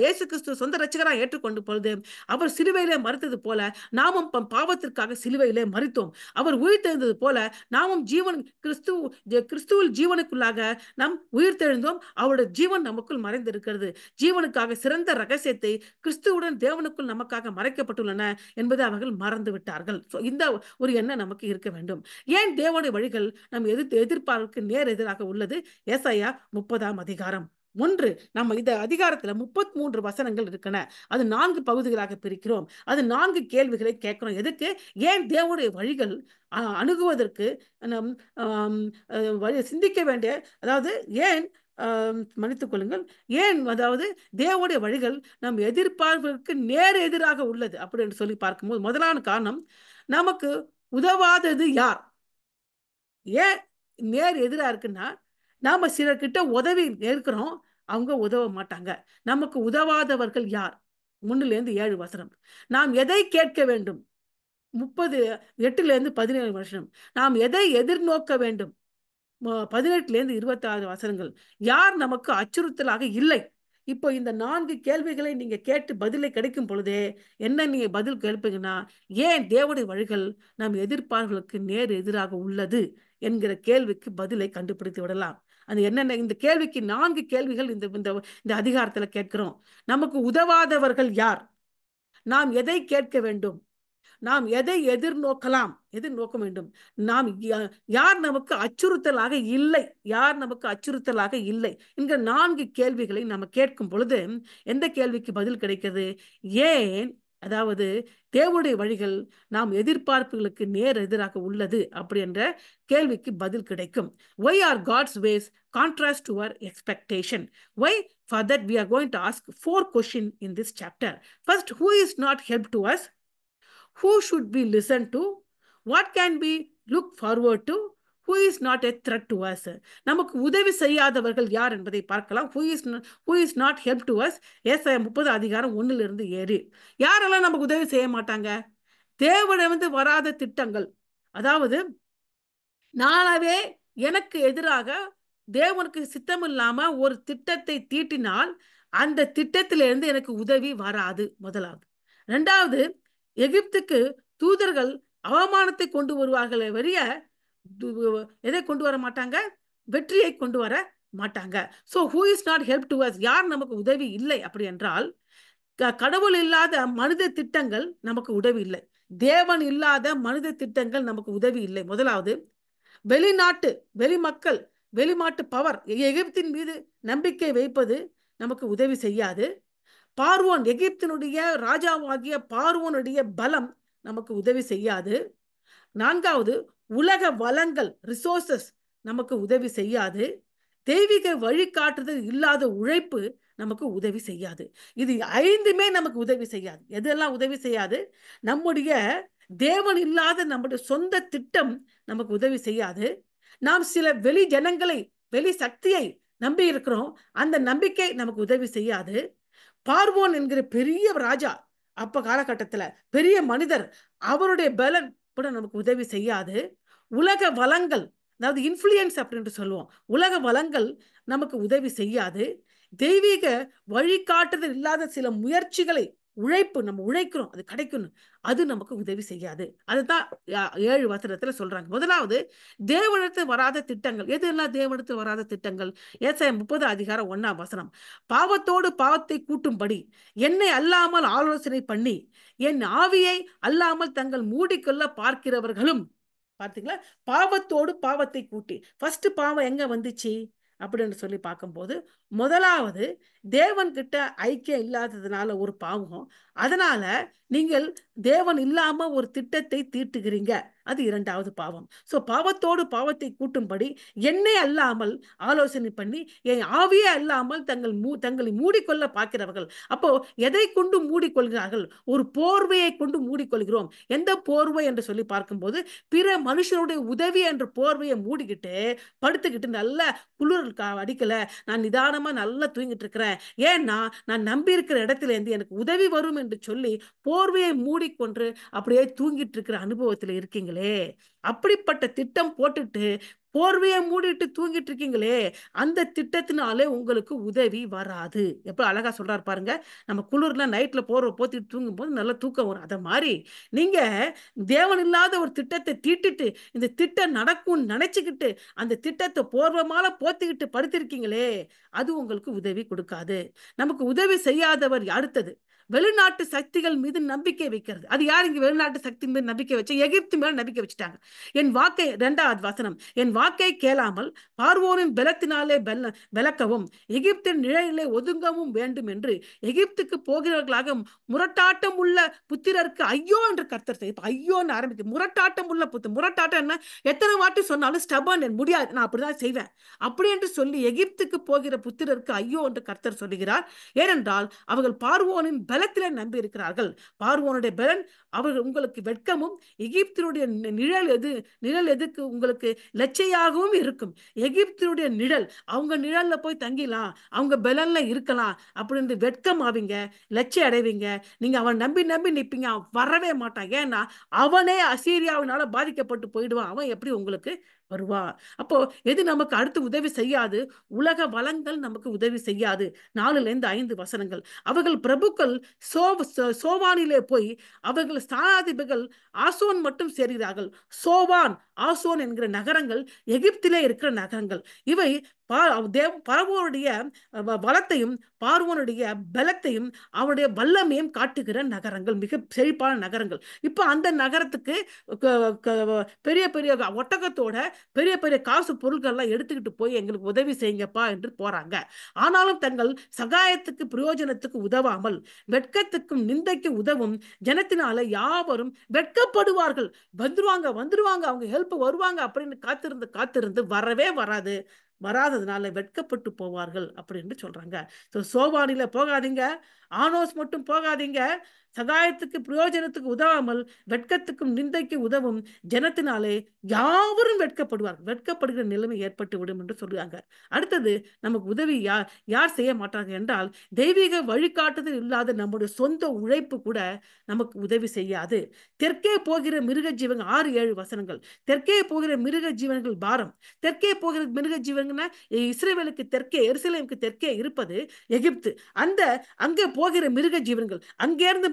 இயேசு கிறிஸ்து சொந்த இரட்சகராக ஏற்றுக்கொண்டு பொழுது அவர் சிலுவையிலே மரித்தது போல நாமும் பாவத்திற்காக சிலுவையிலே மரித்தோம். அவர் உயிர்த்தெழுந்தது போல நாமும் கிறிஸ்துவில் ஜீவனுக்குள்ளாக நாம் உயிர்த்தெழுந்தோம். அவருடைய ஜீவன் நமக்குள் மறைந்திருக்கிறது. ஜீவனுக்காக சிறந்த ரகசியத்தை கிறிஸ்துவுடன் தேவனுக்குள் நமக்காக மறைக்கப்பட்டுள்ளன என்பதை அவர்கள் மறந்து விட்டார்கள். இந்த ஒரு எண்ணம் நமக்கு இருக்க வேண்டும். ஏன் தேவனுடைய வழிகள் நம் எதிர்பார்ப்புக்கு நேர் எதிராக உள்ளது? ஏசாயா 30:1. நம்ம இந்த அதிகாரத்துல 33 வசனங்கள் இருக்கன. அது 4 பகுதிகளாக பிரிக்கிறோம். அது 4 கேள்விகளை கேட்கிறோம். எதுக்கு? ஏன் தேவனுடைய வழிகள் அணுகுவதற்கு சிந்திக்க வேண்டிய, அதாவது ஏன் மன்னித்துக் கொள்ளுங்கள், ஏன் அதாவது தேவனுடைய வழிகள் நம் எதிர்பார்ப்புக்கு நேர் எதிராக உள்ளது அப்படின்னு சொல்லி பார்க்கும்போது, முதலான காரணம், நமக்கு உதவாதது யார்? ஏன் நேர் எதிரா இருக்குன்னா, நாம சிலர்கிட்ட உதவி இருக்கிறோம், அவங்க உதவ மாட்டாங்க. நமக்கு உதவாதவர்கள் யார்? 3-7 வசனம். நாம் எதை கேட்க வேண்டும்? 8-17 வருஷம். நாம் எதை எதிர்நோக்க வேண்டும்? 18-26 வசனங்கள். யார் நமக்கு அச்சுறுத்தலாக இல்லை? இப்போ இந்த 4 கேள்விகளை நீங்க கேட்டு பதிலை கிடைக்கும் பொழுதே என்ன நீங்க பதில் கேட்பீங்கன்னா, ஏன் தேவனுடைய வழிகள் நம் எதிர்பார்ப்புகளுக்கு நேர் எதிராக உள்ளது என்கிற கேள்விக்கு பதிலை கண்டுபிடித்து விடலாம். அது என்னென்ன? இந்த கேள்விக்கு 4 கேள்விகள் இந்த அதிகாரத்துல கேட்கிறோம். நமக்கு உதவாதவர்கள் யார்? நாம் எதை கேட்க வேண்டும்? நாம் எதை எதிர்நோக்க வேண்டும்? நாம் யார் நமக்கு அச்சுறுத்தலாக இல்லை? யார் நமக்கு அச்சுறுத்தலாக இல்லை என்கிற 4 கேள்விகளை நம்ம கேட்கும் பொழுது எந்த கேள்விக்கு பதில் கிடைக்கிறது? ஏன், அதாவது தேவனுடைய வழிகள் நாம் எதிர்பார்ப்புகளுக்கு நேர் எதிராக உள்ளது அப்படி என்ற கேள்விக்கு பதில் கிடைக்கும். Why are God's ways contrast to our expectation? Why? For that we are going to ask 4 questions in this chapter. First, who is not help to us? Who should we listen to? What can we look forward to? Who is not a threat to us? நமக்கு உதவி செய்யாதவர்கள் யார் என்பதை பார்க்கலாம். Who is not help to us? ஏசாயா 30:1-7. யாரெல்லாம் நமக்கு உதவி செய்ய மாட்டாங்க? தேவனிடமிருந்து வராத திட்டங்கள், அதாவது நானாவே எனக்கு எதிராக தேவனுக்கு சித்தம் இல்லாம ஒரு திட்டத்தை தீட்டினால் அந்த திட்டத்திலிருந்து எனக்கு உதவி வராது. முதலாவது. 2வது, எகிப்துக்கு தூதர்கள் அவமானத்தை கொண்டு வருவார்களே வரிய எதை கொண்டு வர மாட்டாங்க? வெற்றியை கொண்டு வர மாட்டாங்க. So who is not help to us? யார் நமக்கு உதவி இல்லை அப்படி என்றால், கடவுள் இல்லாத மனித திட்டங்கள் நமக்கு உதவி இல்லை. தேவன் இல்லாத மனித திட்டங்கள் நமக்கு உதவி இல்லை. முதலாவது, வெளிநாட்டு வெளிமக்கள் வெளிநாட்டு பவர் எகிப்தின் மீது நம்பிக்கை வைப்பது நமக்கு உதவி செய்யாது. பார்வோன் எகிப்தினுடைய ராஜாவாகிய பார்வோனுடைய பலம் நமக்கு உதவி செய்யாது. நான்காவது, உலக வளங்கள் ரிசோர்சஸ் நமக்கு உதவி செய்யாது. தெய்வீக வழிகாட்டுதல் இல்லாத உழைப்பு நமக்கு உதவி செய்யாது. இது ஐந்துமே நமக்கு உதவி செய்யாது. எதெல்லாம் உதவி செய்யாது? நம்முடைய தேவன் இல்லாத நம்முடைய சொந்த திட்டம் நமக்கு உதவி செய்யாது. நாம் சில வெளி ஜனங்களை வெளி சக்தியை நம்பி இருக்கிறோம், அந்த நம்பிக்கை நமக்கு உதவி செய்யாது. பார்வோன் என்கிற பெரிய ராஜா, அப்ப காலகட்டத்துல பெரிய மனிதர், அவருடைய பலன் கூட நமக்கு உதவி செய்யாது. உலக வளங்கள், அதாவது இன்ஃப்ளூயன்ஸ் அப்படின்னு சொல்லுவோம், உலக வளங்கள் நமக்கு உதவி செய்யாது. தெய்வீக வழிகாட்டுதல் இல்லாத சில முயற்சிகளை, உழைப்பு நம்ம உழைக்கிறோம் அது கிடைக்கணும், அது நமக்கு உதவி செய்யாது. அதுதான் 7 வசனத்துல சொல்றாங்க. முதலாவது, தேவனிடத்தில் வராத திட்டங்கள். எதெல்லாம் தேவனிடத்தில் வராத திட்டங்கள்? ஏசாயா 30:1 பாவத்தோடு பாவத்தை கூட்டும்படி என்னை அல்லாமல் ஆலோசனை பண்ணி என் ஆவியை அல்லாமல் தங்கள் மூடிக்கொள்ள பார்க்கிறவர்களும். பார்த்தீங்களா? பாவத்தோடு பாவத்தை கூட்டி. ஃபர்ஸ்ட் பாவம் எங்க வந்துச்சு அப்படின்னு சொல்லி பார்க்கும்போது, முதலாவது தேவன் கிட்ட ஐக்கியம் இல்லாததுனால ஒரு பாவம். அதனால நீங்கள் தேவன் இல்லாம ஒரு திட்டத்தை தீட்டுகிறீங்க, அது இரண்டாவது பாவம். சோ பாவத்தோடு பாவத்தை கூட்டும்படி என்னை அல்லாமல் ஆலோசனை பண்ணி என் ஆவியே அல்லாமல் தங்களை மூடிக்கொள்ள பார்க்கிறவர்கள். அப்போ எதை கொண்டு மூடிக்கொள்கிறார்கள்? ஒரு போர்வையை கொண்டு மூடிக்கொள்கிறோம். எந்த போர்வை என்று சொல்லி பார்க்கும்போது, பிற மனுஷனுடைய உதவி என்ற போர்வையை மூடிக்கிட்டு படுத்துக்கிட்டு நல்ல குளிர் அடிக்கல, நான் நிதானமா நல்லா தூங்கிட்டு இருக்கிறேன், ஏன்னா நான் நம்பி இருக்கிற இடத்துல இருந்து எனக்கு உதவி வரும் என்று சொல்லி போர்வையை மூடிக்கொண்டு அப்படியே தூங்கிட்டு இருக்கிற அனுபவத்தில் இருக்கீங்களே, அப்படிப்பட்ட திட்டம் போட்டுட்டு போர்வையை மூடிட்டு தூங்கிட்டு இருக்கீங்களே, அந்த திட்டத்தினாலே உங்களுக்கு உதவி வராது. எப்ப அழகா சொல்றாரு பாருங்க. நம்ம குளிர்ல நைட்ல போர்வை போத்திட்டு தூங்கும் போது நல்ல தூக்கம் வரும். அத மாதிரி நீங்க தேவன் இல்லாத ஒரு திட்டத்தை தீட்டிட்டு இந்த திட்டம் நடக்கும் நினைச்சுக்கிட்டு அந்த திட்டத்தை போர்வமால போத்திக்கிட்டு படுத்திருக்கீங்களே, அது உங்களுக்கு உதவி கொடுக்காது. நமக்கு உதவி செய்யாதவர் அடுத்தது, வெளிநாட்டு சக்திகள் மீது நம்பிக்கை வைக்கிறது. அது யார் இங்க வெளிநாட்டு சக்தி மீது நம்பிக்கை வச்சு? எகிப்து மேல நம்பிக்கை வச்சுட்டாங்க. என் வாக்கை, 2வது வசனம், என் வாக்கை கேளாமல் பார்வோனின் பலத்தினாலே விளக்கவும் எகிப்தின் நிழலிலே ஒதுங்கவும் வேண்டும் என்று எகிப்துக்கு போகிறவர்களாக முரட்டாட்டம் உள்ள புத்திரருக்கு ஐயோ என்று கர்த்தர் செய்ய. ஐயோன்னு ஆரம்பிக்க, முரட்டாட்டம் உள்ள முரட்டாட்டம் என்ன? எத்தனை வாட்டி சொன்னாலும் ஸ்டபன், முடியாது, நான் அப்படிதான் செய்வேன் அப்படி என்று சொல்லி எகிப்துக்கு போகிற புத்திரருக்கு ஐயோ என்று கர்த்தர் சொல்லுகிறார். ஏனென்றால் அவர்கள் பார்வோனின் பலத்திலே நம்பி இருக்கிறார்கள். பார்வோனுடைய பலன் அவர்கள் உங்களுக்கு வெட்கமும், எகிப்தினுடைய நிழல் எதுக்கு உங்களுக்கு லட்சையாகவும் இருக்கும். எகிப்தினுடைய நிழல், அவங்க நிழல்ல போய் தங்கிலாம், அவங்க பலன்ல இருக்கலாம் அப்படின்னு வெட்கம் ஆவீங்க, லட்சை அடைவீங்க. நீங்க அவன் நம்பி நம்பி நிப்பீங்க, வரவே மாட்டான். ஏன்னா அவனே அசீரியாவினால பாதிக்கப்பட்டு போயிடுவான், அவன் எப்படி உங்களுக்கு வருவா? அப்போ எது நமக்கு அடுத்து உதவி செய்யாது? உலக வளங்கள் நமக்கு உதவி செய்யாது. 4-5 வசனங்கள். அவர்கள் பிரபுக்கள் சோவானிலே போய் அவர்கள் ஸ்தானாதிபதிகள் ஆசோன் மட்டும் சேர்கிறார்கள். சோவான், ஆசோன் என்கிற நகரங்கள் எகிப்திலே இருக்கிற நகரங்கள். இவை பார்வோனுடைய வளத்தையும் பார்வோனுடைய பலத்தையும் அவனுடைய வல்லமையும் காட்டுகிற நகரங்கள், மிக செழிப்பான நகரங்கள். இப்ப அந்த நகரத்துக்கு பெரிய பெரிய ஒட்டகத்தோட பெரிய பெரிய காசு பொருட்கள்லாம் எடுத்துக்கிட்டு போய் எங்களுக்கு உதவி செய்யுங்கப்பா என்று போறாங்க. ஆனாலும் தங்கள் சகாயத்துக்கு பிரயோஜனத்துக்கு உதவாமல் வெட்கத்துக்கும் நிந்தைக்கு உதவும் ஜனத்தினால யாவரும் வெட்கப்படுவார்கள். வந்துருவாங்க அவங்க ஹெல்ப் வருவாங்க அப்படின்னு காத்திருந்து வரவே வராததுனால வெட்கப்பட்டு போவார்கள் அப்படின்னு சொல்றாங்க. சோவானில போகாதீங்க, ஆனோஸ் மட்டும் போகாதீங்க. சகாயத்துக்கு பிரயோஜனத்துக்கு உதவாமல் வெட்கத்துக்கும் நிந்தைக்கு உதவும் ஜனத்தினாலே யாவரும் வெட்கப்படுகிற நிலைமை ஏற்பட்டு விடும் என்று சொல்றாங்க. அடுத்தது, நமக்கு உதவி யார் செய்ய மாட்டாங்க என்றால், தெய்வீக வழிகாட்டுதல் இல்லாத நம்முடைய சொந்த உழைப்பு கூட நமக்கு உதவி செய்யாது. தெற்கே போகிற மிருக ஜீவன், 6-7 வசனங்கள். தெற்கே போகிற மிருக ஜீவன்கள் பாரம். தெற்கே போகிற மிருக ஜீவன்கள்னா இஸ்ரவேலுக்கு தெற்கே, எருசலேமுக்கு தெற்கே இருப்பது எகிப்து. அங்கே போகிற மிருக ஜீவன்கள், அங்கே இருந்து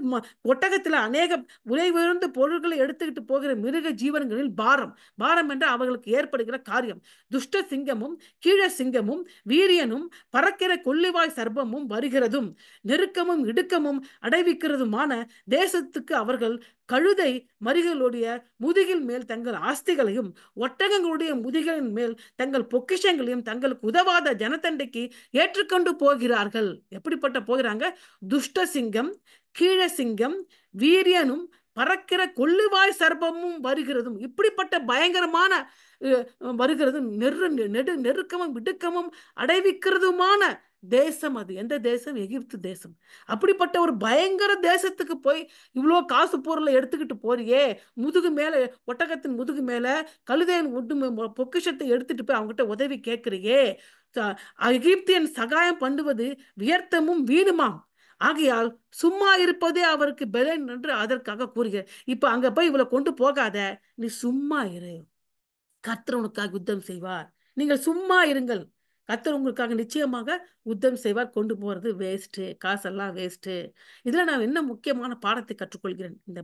ஒட்டகத்தில் அநேக விலை உயர்ந்த பொருட்களை எடுத்துக்கிட்டு போகிற மிருக ஜீவன்களில் பாரம் பாரம் என்று அவர்களுக்கு ஏற்படுகிற காரியம். துஷ்ட சிங்கமும் கீழ சிங்கமும் வீரியனும் பறக்கிற கொள்ளிவாய் சர்ப்பமும் வருகிறதும் நெருக்கமும் இடுக்கமும் அடைவிக்கிறதுமான தேசத்துக்கு அவர்கள் கழுதை மறிகளுடைய முதுகில் மேல் தங்கள் ஆஸ்திகளையும் ஒட்டகங்களுடைய முதுகின் மேல் தங்கள் பொக்கிஷங்களையும் தங்களுக்கு உதவாத ஜனத்தண்டைக்கு ஏற்றுக்கொண்டு போகிறார்கள். எப்படிப்பட்ட போகிறாங்க? துஷ்ட சிங்கம் கீழ சிங்கம் வீரியனும் பறக்கிற கொள்ளுவாய் சர்ப்பமும் வருகிறதும், இப்படிப்பட்ட பயங்கரமான வருகிறதும் நெருக்கமும் இடுக்கமும் அடைவிக்கிறதுமான தேசம். அது எந்த தேசம்? எகிப்து தேசம். அப்படிப்பட்ட ஒரு பயங்கர தேசத்துக்கு போய் இவ்வளோ காசு பொருளை எடுத்துக்கிட்டு போறியே, முதுகு மேல ஒட்டகத்தின் முதுகு மேல கழுதையின் பொக்கிஷத்தை எடுத்துட்டு போய் அவங்ககிட்ட உதவி கேட்கிறியே, எகிப்தியன் சகாயம் பண்ணுவது வியர்த்தமும் வீணுமாம். ஆகையால் சும்மா இருப்பதே அவருக்கு பலன் என்று அதற்காக கூறுகிறார். இப்ப அங்க போய் இவளை கொண்டு போகாத, நீ சும்மா இரு, கர்த்தர் உனக்காக யுத்தம் செய்வார். நீங்கள் சும்மா இருங்கள், கர்த்தர் உங்களுக்காக நிச்சயமாக யுத்தம் செய்வார். கொண்டு போறது வேஸ்ட், காசெல்லாம் வேஸ்ட். இதுல நான் என்ன முக்கியமான பாடத்தை கற்றுக்கொள்கிறேன்? இந்த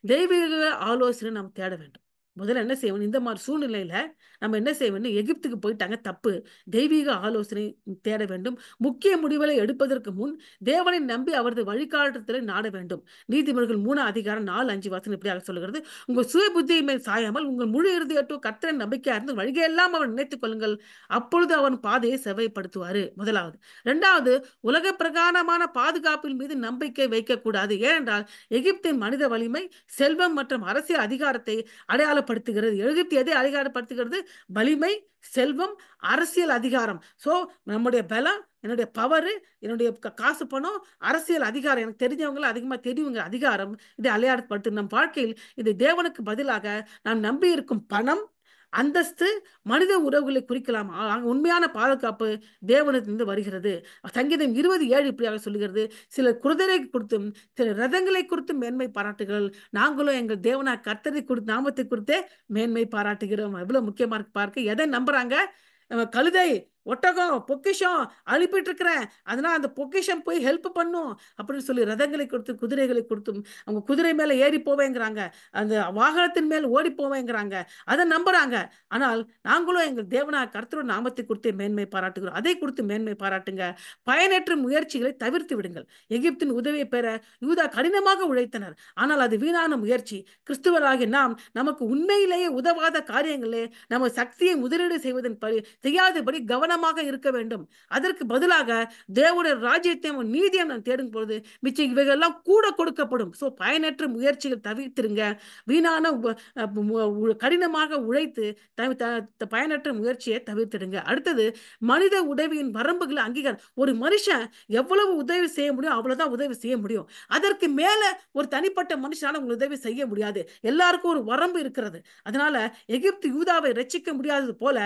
தெய்வீக ஆலோசனை நாம் தேட வேண்டும். முதல்ல என்ன செய்வோம்? இந்த மாதிரி சூழ்நிலையில நம்ம என்ன செய்வோம்? எகிப்துக்கு போயிட்டாங்க, தப்பு. தெய்வீக ஆலோசனை தேட வேண்டும். முக்கிய முடிவுகளை எடுப்பதற்கு முன் தேவனை நம்பி அவரது வழிகாட்டுதலை நாட வேண்டும். நீதிமொழிகள் 3:4-5 இப்படியாக சொல்லுகிறது, உங்கள் சுய புத்தியை மேல் சாயாமல் உங்கள் முழு இறுதியற்றோ கர்த்தரை நம்பிக்கையா இருந்து வழிகையெல்லாம் அவன் நினைத்துக் கொள்ளுங்கள், அப்பொழுது அவன் பாதையை செவ்வாய்ப்படுத்துவாரு. முதலாவது. இரண்டாவது, உலக பிரகாரமான பாதுகாப்பின் மீது நம்பிக்கை வைக்க கூடாது. ஏனென்றால் எகிப்தின் மனித வலிமை, செல்வம் மற்றும் அரசியல் அதிகாரத்தை அடையாளப்படுத்துகிறது. எகிப்து எதை அடையாளப்படுத்துகிறது? வலிமை, செல்வம், அரசியல் அதிகாரம். சோ நம்முடைய பலம், என்னுடைய பவர், என்னுடைய காசு பணம், அரசியல் அதிகாரம், எனக்கு தெரிஞ்சவங்களை அதிகமா தெரியுங்க அதிகாரம், இதை அடையாளப்படுத்து. நம் வாழ்க்கையில் இது தேவனுக்கு பதிலாக நாம் நம்பி இருக்கும் பணம், அந்தஸ்து, மனித உறவுகளை குறிக்கலாம். உண்மையான பாதுகாப்பு தேவனிலிருந்து வருகிறது. சங்கீதம் 20:7 இப்படியாக சொல்லுகிறது, சில குதிரை குறித்தும் சில ரதங்களை குறித்தும் மேன்மை பாராட்டுகள், நாங்களும் எங்கள் தேவனா கர்த்தரை குறித்து நாமத்தை குறித்தே மேன்மை பாராட்டுகிறோம். எவ்வளவு முக்கியமா இருக்கு பார்க்க. எதை நம்புறாங்க? கழுதை, ஒட்டகம், பொக்கிஷம் அனுப்பிட்டு இருக்கிறேன், அதனால அந்த பொக்கிஷம் போய் ஹெல்ப் பண்ணும் அப்படின்னு சொல்லி ரதங்களை கொடுத்து குதிரைகளை கொடுத்தும் அவங்க குதிரை மேல ஏறி போவேங்கிறாங்க, அந்த வாகனத்தின் மேல் ஓடி போவேங்கிறாங்க, அதை நம்புறாங்க. ஆனால் நாங்களும் எங்கள் தேவனா கர்த்தரோட நாமத்தை குறித்து மேன்மை பாராட்டுகிறோம். அதை குறித்து மேன்மை பாராட்டுங்க. பயனற்ற முயற்சிகளை தவிர்த்து விடுங்கள். எகிப்தின் உதவியை பெற யூதா கடினமாக உழைத்தனர், ஆனால் அது வீணான முயற்சி. கிறிஸ்துவராகிய நாம் நமக்கு உண்மையிலேயே உதவாத காரியங்களே நம்ம சக்தியை முதலீடு செய்யாதபடி கவனமாக இருக்க வேண்டும். அதற்கு பதிலாக தேவனுடைய ராஜ்யத்தையும் நீதியை நான் தேடும் பொழுது மிச்சம் இவைகள்லாம் கூட கொடுக்கப்படும். சோ பயனற்ற முயற்சிகள் தவிர்த்திருங்க. வீணான கடினமாக உழைத்து பயனற்ற முயற்சியை தவிர்த்திடுங்க. அடுத்தது, மனித உதவியின் வரம்புகளை அங்கீகாரம். ஒரு மனுஷன் எவ்வளவு உதவி செய்ய முடியும் அவ்வளவுதான் உதவி செய்ய முடியும். அதற்கு மேல ஒரு தனிப்பட்ட மனுஷனால உங்களுக்கு உதவி செய்ய முடியாது. எல்லாருக்கும் ஒரு வரம்பு இருக்கிறது. அதனால எகிப்து யூதாவை ரட்சிக்க முடியாதது போல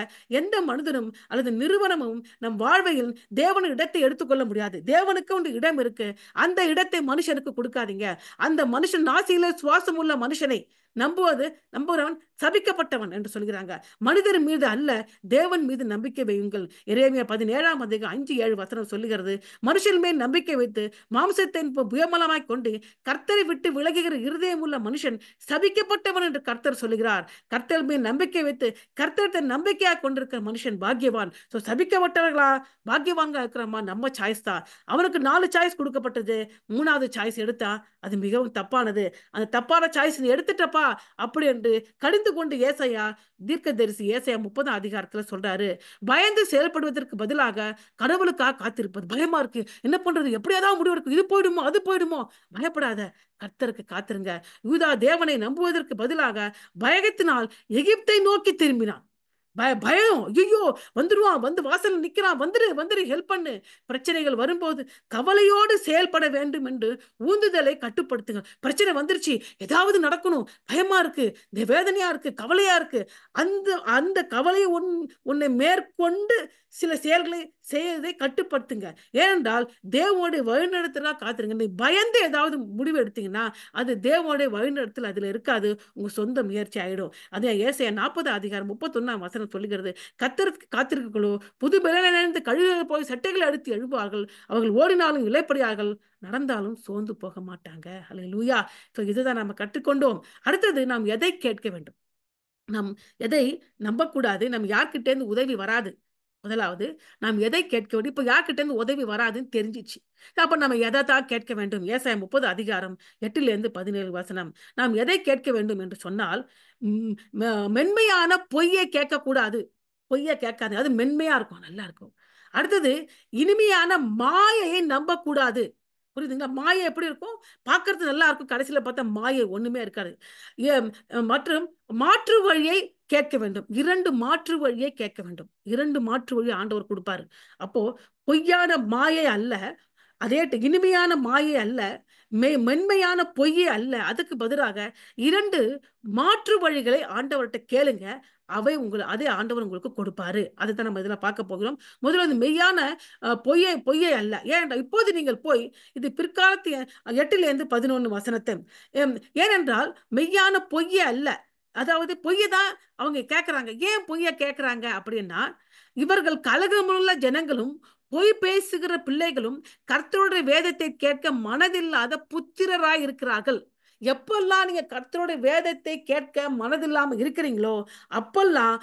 எந்த மனிதனும் அல்லது நிறுவனமும் நம் வாழ்வையில் தேவனின் இடத்தை எடுத்துக்கொள்ள முடியாது. தேவனுக்கு ஒரு இடம் இருக்கு, அந்த இடத்தை மனுஷனுக்கு கொடுக்காதீங்க. அந்த மனுஷன் நாசியில சுவாசம் உள்ள மனுஷனை நம்புகிறவன் சபிக்கப்பட்டவன் என்று சொல்கிறாங்க. மனிதர் மீது அல்ல, தேவன் மீது நம்பிக்கை வையுங்கள். எரேமியா 17:5-7 சொல்லுகிறது, மனுஷன் மேல் நம்பிக்கை வைத்து மாம்சத்தை புயமலமாய் கொண்டு கர்த்தரை விட்டு விலகுகிற இருதயம் உள்ள மனுஷன் சபிக்கப்பட்டவன் என்று கர்த்தர் சொல்லுகிறார். கர்த்தர் மேல் நம்பிக்கை வைத்து கர்த்தரை நம்பிக்கையாக கொண்டிருக்கிற மனுஷன் பாக்கியவான். சபிக்கப்பட்டவர்களா பாக்கியவாங்க இருக்கிறமா? நம்ம சாய்ஸ் தான். அவனுக்கு 4 சாய்ஸ் கொடுக்கப்பட்டது, 3வது சாய்ஸ் எடுத்தா அது மிகவும் தப்பானது. அந்த தப்பான சாய்ஸ் எடுத்துட்டப்பா அப்படி என்று கடிந்து கொண்டு ஏசாயா தீர்க்கதரிசி ஏசாயா 30 சொல்றாரு, பயந்து செயல்படுவதற்கு பதிலாக கடவுளுக்காக காத்திருப்பது. பயமா இருக்கு, என்ன பண்றது, எப்படியாவது முடிவு இருக்கு, இது போயிடுமோ அது போயிடுமோ, பயப்படாத, கர்த்தருக்கு காத்திருங்க. யூதா தேவனை நம்புவதற்கு பதிலாக பயத்தினால் எகிப்தை நோக்கி திரும்பினான். பயம், ஐயோ வந்துருவான், வந்து வாசல் நிக்கிறான், வந்துரு ஹெல்ப் பண்ணு. பிரச்சனைகள் வரும்போது கவலையோடு செயல்பட வேண்டும் என்று ஊந்துதலை கட்டுப்படுத்துங்க. பிரச்சனை வந்துருச்சு, ஏதாவது நடக்கணும், பயமா இருக்கு, வேதனையா இருக்கு, கவலையா இருக்கு, அந்த கவலையை உன்னை மேற்கொண்டு சில செயல்களை செய்யறதை கட்டுப்படுத்துங்க. ஏனென்றால் தேவனுடைய வழிநடத்தலா காத்துருங்க. நீ பயந்து ஏதாவது முடிவு எடுத்தீங்கன்னா அது தேவனுடைய வழிநடத்தல் அதுல இருக்காது. உங்க சொந்த முயற்சி ஆயிடும். அதே ஏசாயா 40 அதிகாரம் 31 வசனம் சொல்லுகிறது, கர்த்தருக்கு காத்திருக்கிறவர்களோ புது பலனிழந்து கழுகுகள் போய் சட்டைகளை அடித்து எழும்புவார்கள். அவர்கள் ஓடினாலும் இளைப்படையார்கள், நடந்தாலும் சோர்ந்து போக மாட்டாங்க. அல்லேலூயா. சோ இதுதான் நம்ம கற்றுக்கொண்டோம். அடுத்தது நாம் எதை கேட்க வேண்டும்? நாம் எதை நம்பக்கூடாது? நம்ம யார்கிட்ட இருந்து உதவி வராது. முதலாவது நாம் எதை கேட்க வேண்டும்? இப்ப யார்கிட்ட இருந்து உதவி வராதுன்னு தெரிஞ்சிச்சு. அப்ப நம்ம எதைத்தான் கேட்க வேண்டும்? ஏசாயா 30 அதிகாரம் 8-17 வசனம். நாம் எதை கேட்க வேண்டும் என்று சொன்னால், மென்மையான பொய்யை கேட்கக்கூடாது. பொய்யை கேட்காது. அது மென்மையா இருக்கும், நல்லா இருக்கும். அடுத்தது, இனிமையான மாயையை நம்பக்கூடாது. புரியுதுங்களா? மாயை எப்படி இருக்கும்? பார்க்கறது நல்லா இருக்கும், கடைசியில பார்த்தா மாயை ஒண்ணுமே இருக்காது. மற்றும் மாற்று வழியை கேட்க வேண்டும். 2 மாற்று வழியை கேட்க வேண்டும். 2 மாற்று வழி ஆண்டவர் கொடுப்பாரு. அப்போ பொய்யான மாயை அல்ல, அதே இனிமையான மாயை அல்ல, மென்மையான பொய்யே அல்ல. அதுக்கு பதிலாக 2 மாற்று வழிகளை ஆண்டவர்கிட்ட கேளுங்க. அவை அதே ஆண்டவர் உங்களுக்கு கொடுப்பாரு. அதுதான் நம்ம இதுல பார்க்க போகிறோம். முதல்ல மெய்யான பொய்யை அல்ல. ஏன் இப்போது நீங்கள் போய் இது பிற்காலத்து 8-11 வசனத்தை, ஏனென்றால் மெய்யான பொய்யே அல்ல. அதாவது பொய்யை தான் அவங்க கேட்கறாங்க. ஏன் பொய்யை கேட்கறாங்க அப்படின்னா, இவர்கள் கலகமுள்ள ஜனங்களும் பொய் பேசுகிற பிள்ளைகளும் கர்த்தருடைய வேதத்தை கேட்க மனதில்லாத புத்திரராய் இருக்கிறார்கள். எப்பெல்லாம் நீங்க கர்த்தருடைய வேதத்தை கேட்க மனதில்லாம இருக்கிறீங்களோ அப்பெல்லாம்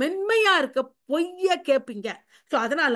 மென்மையா இருக்க பொய்ய கேட்பீங்க. சோ அதனால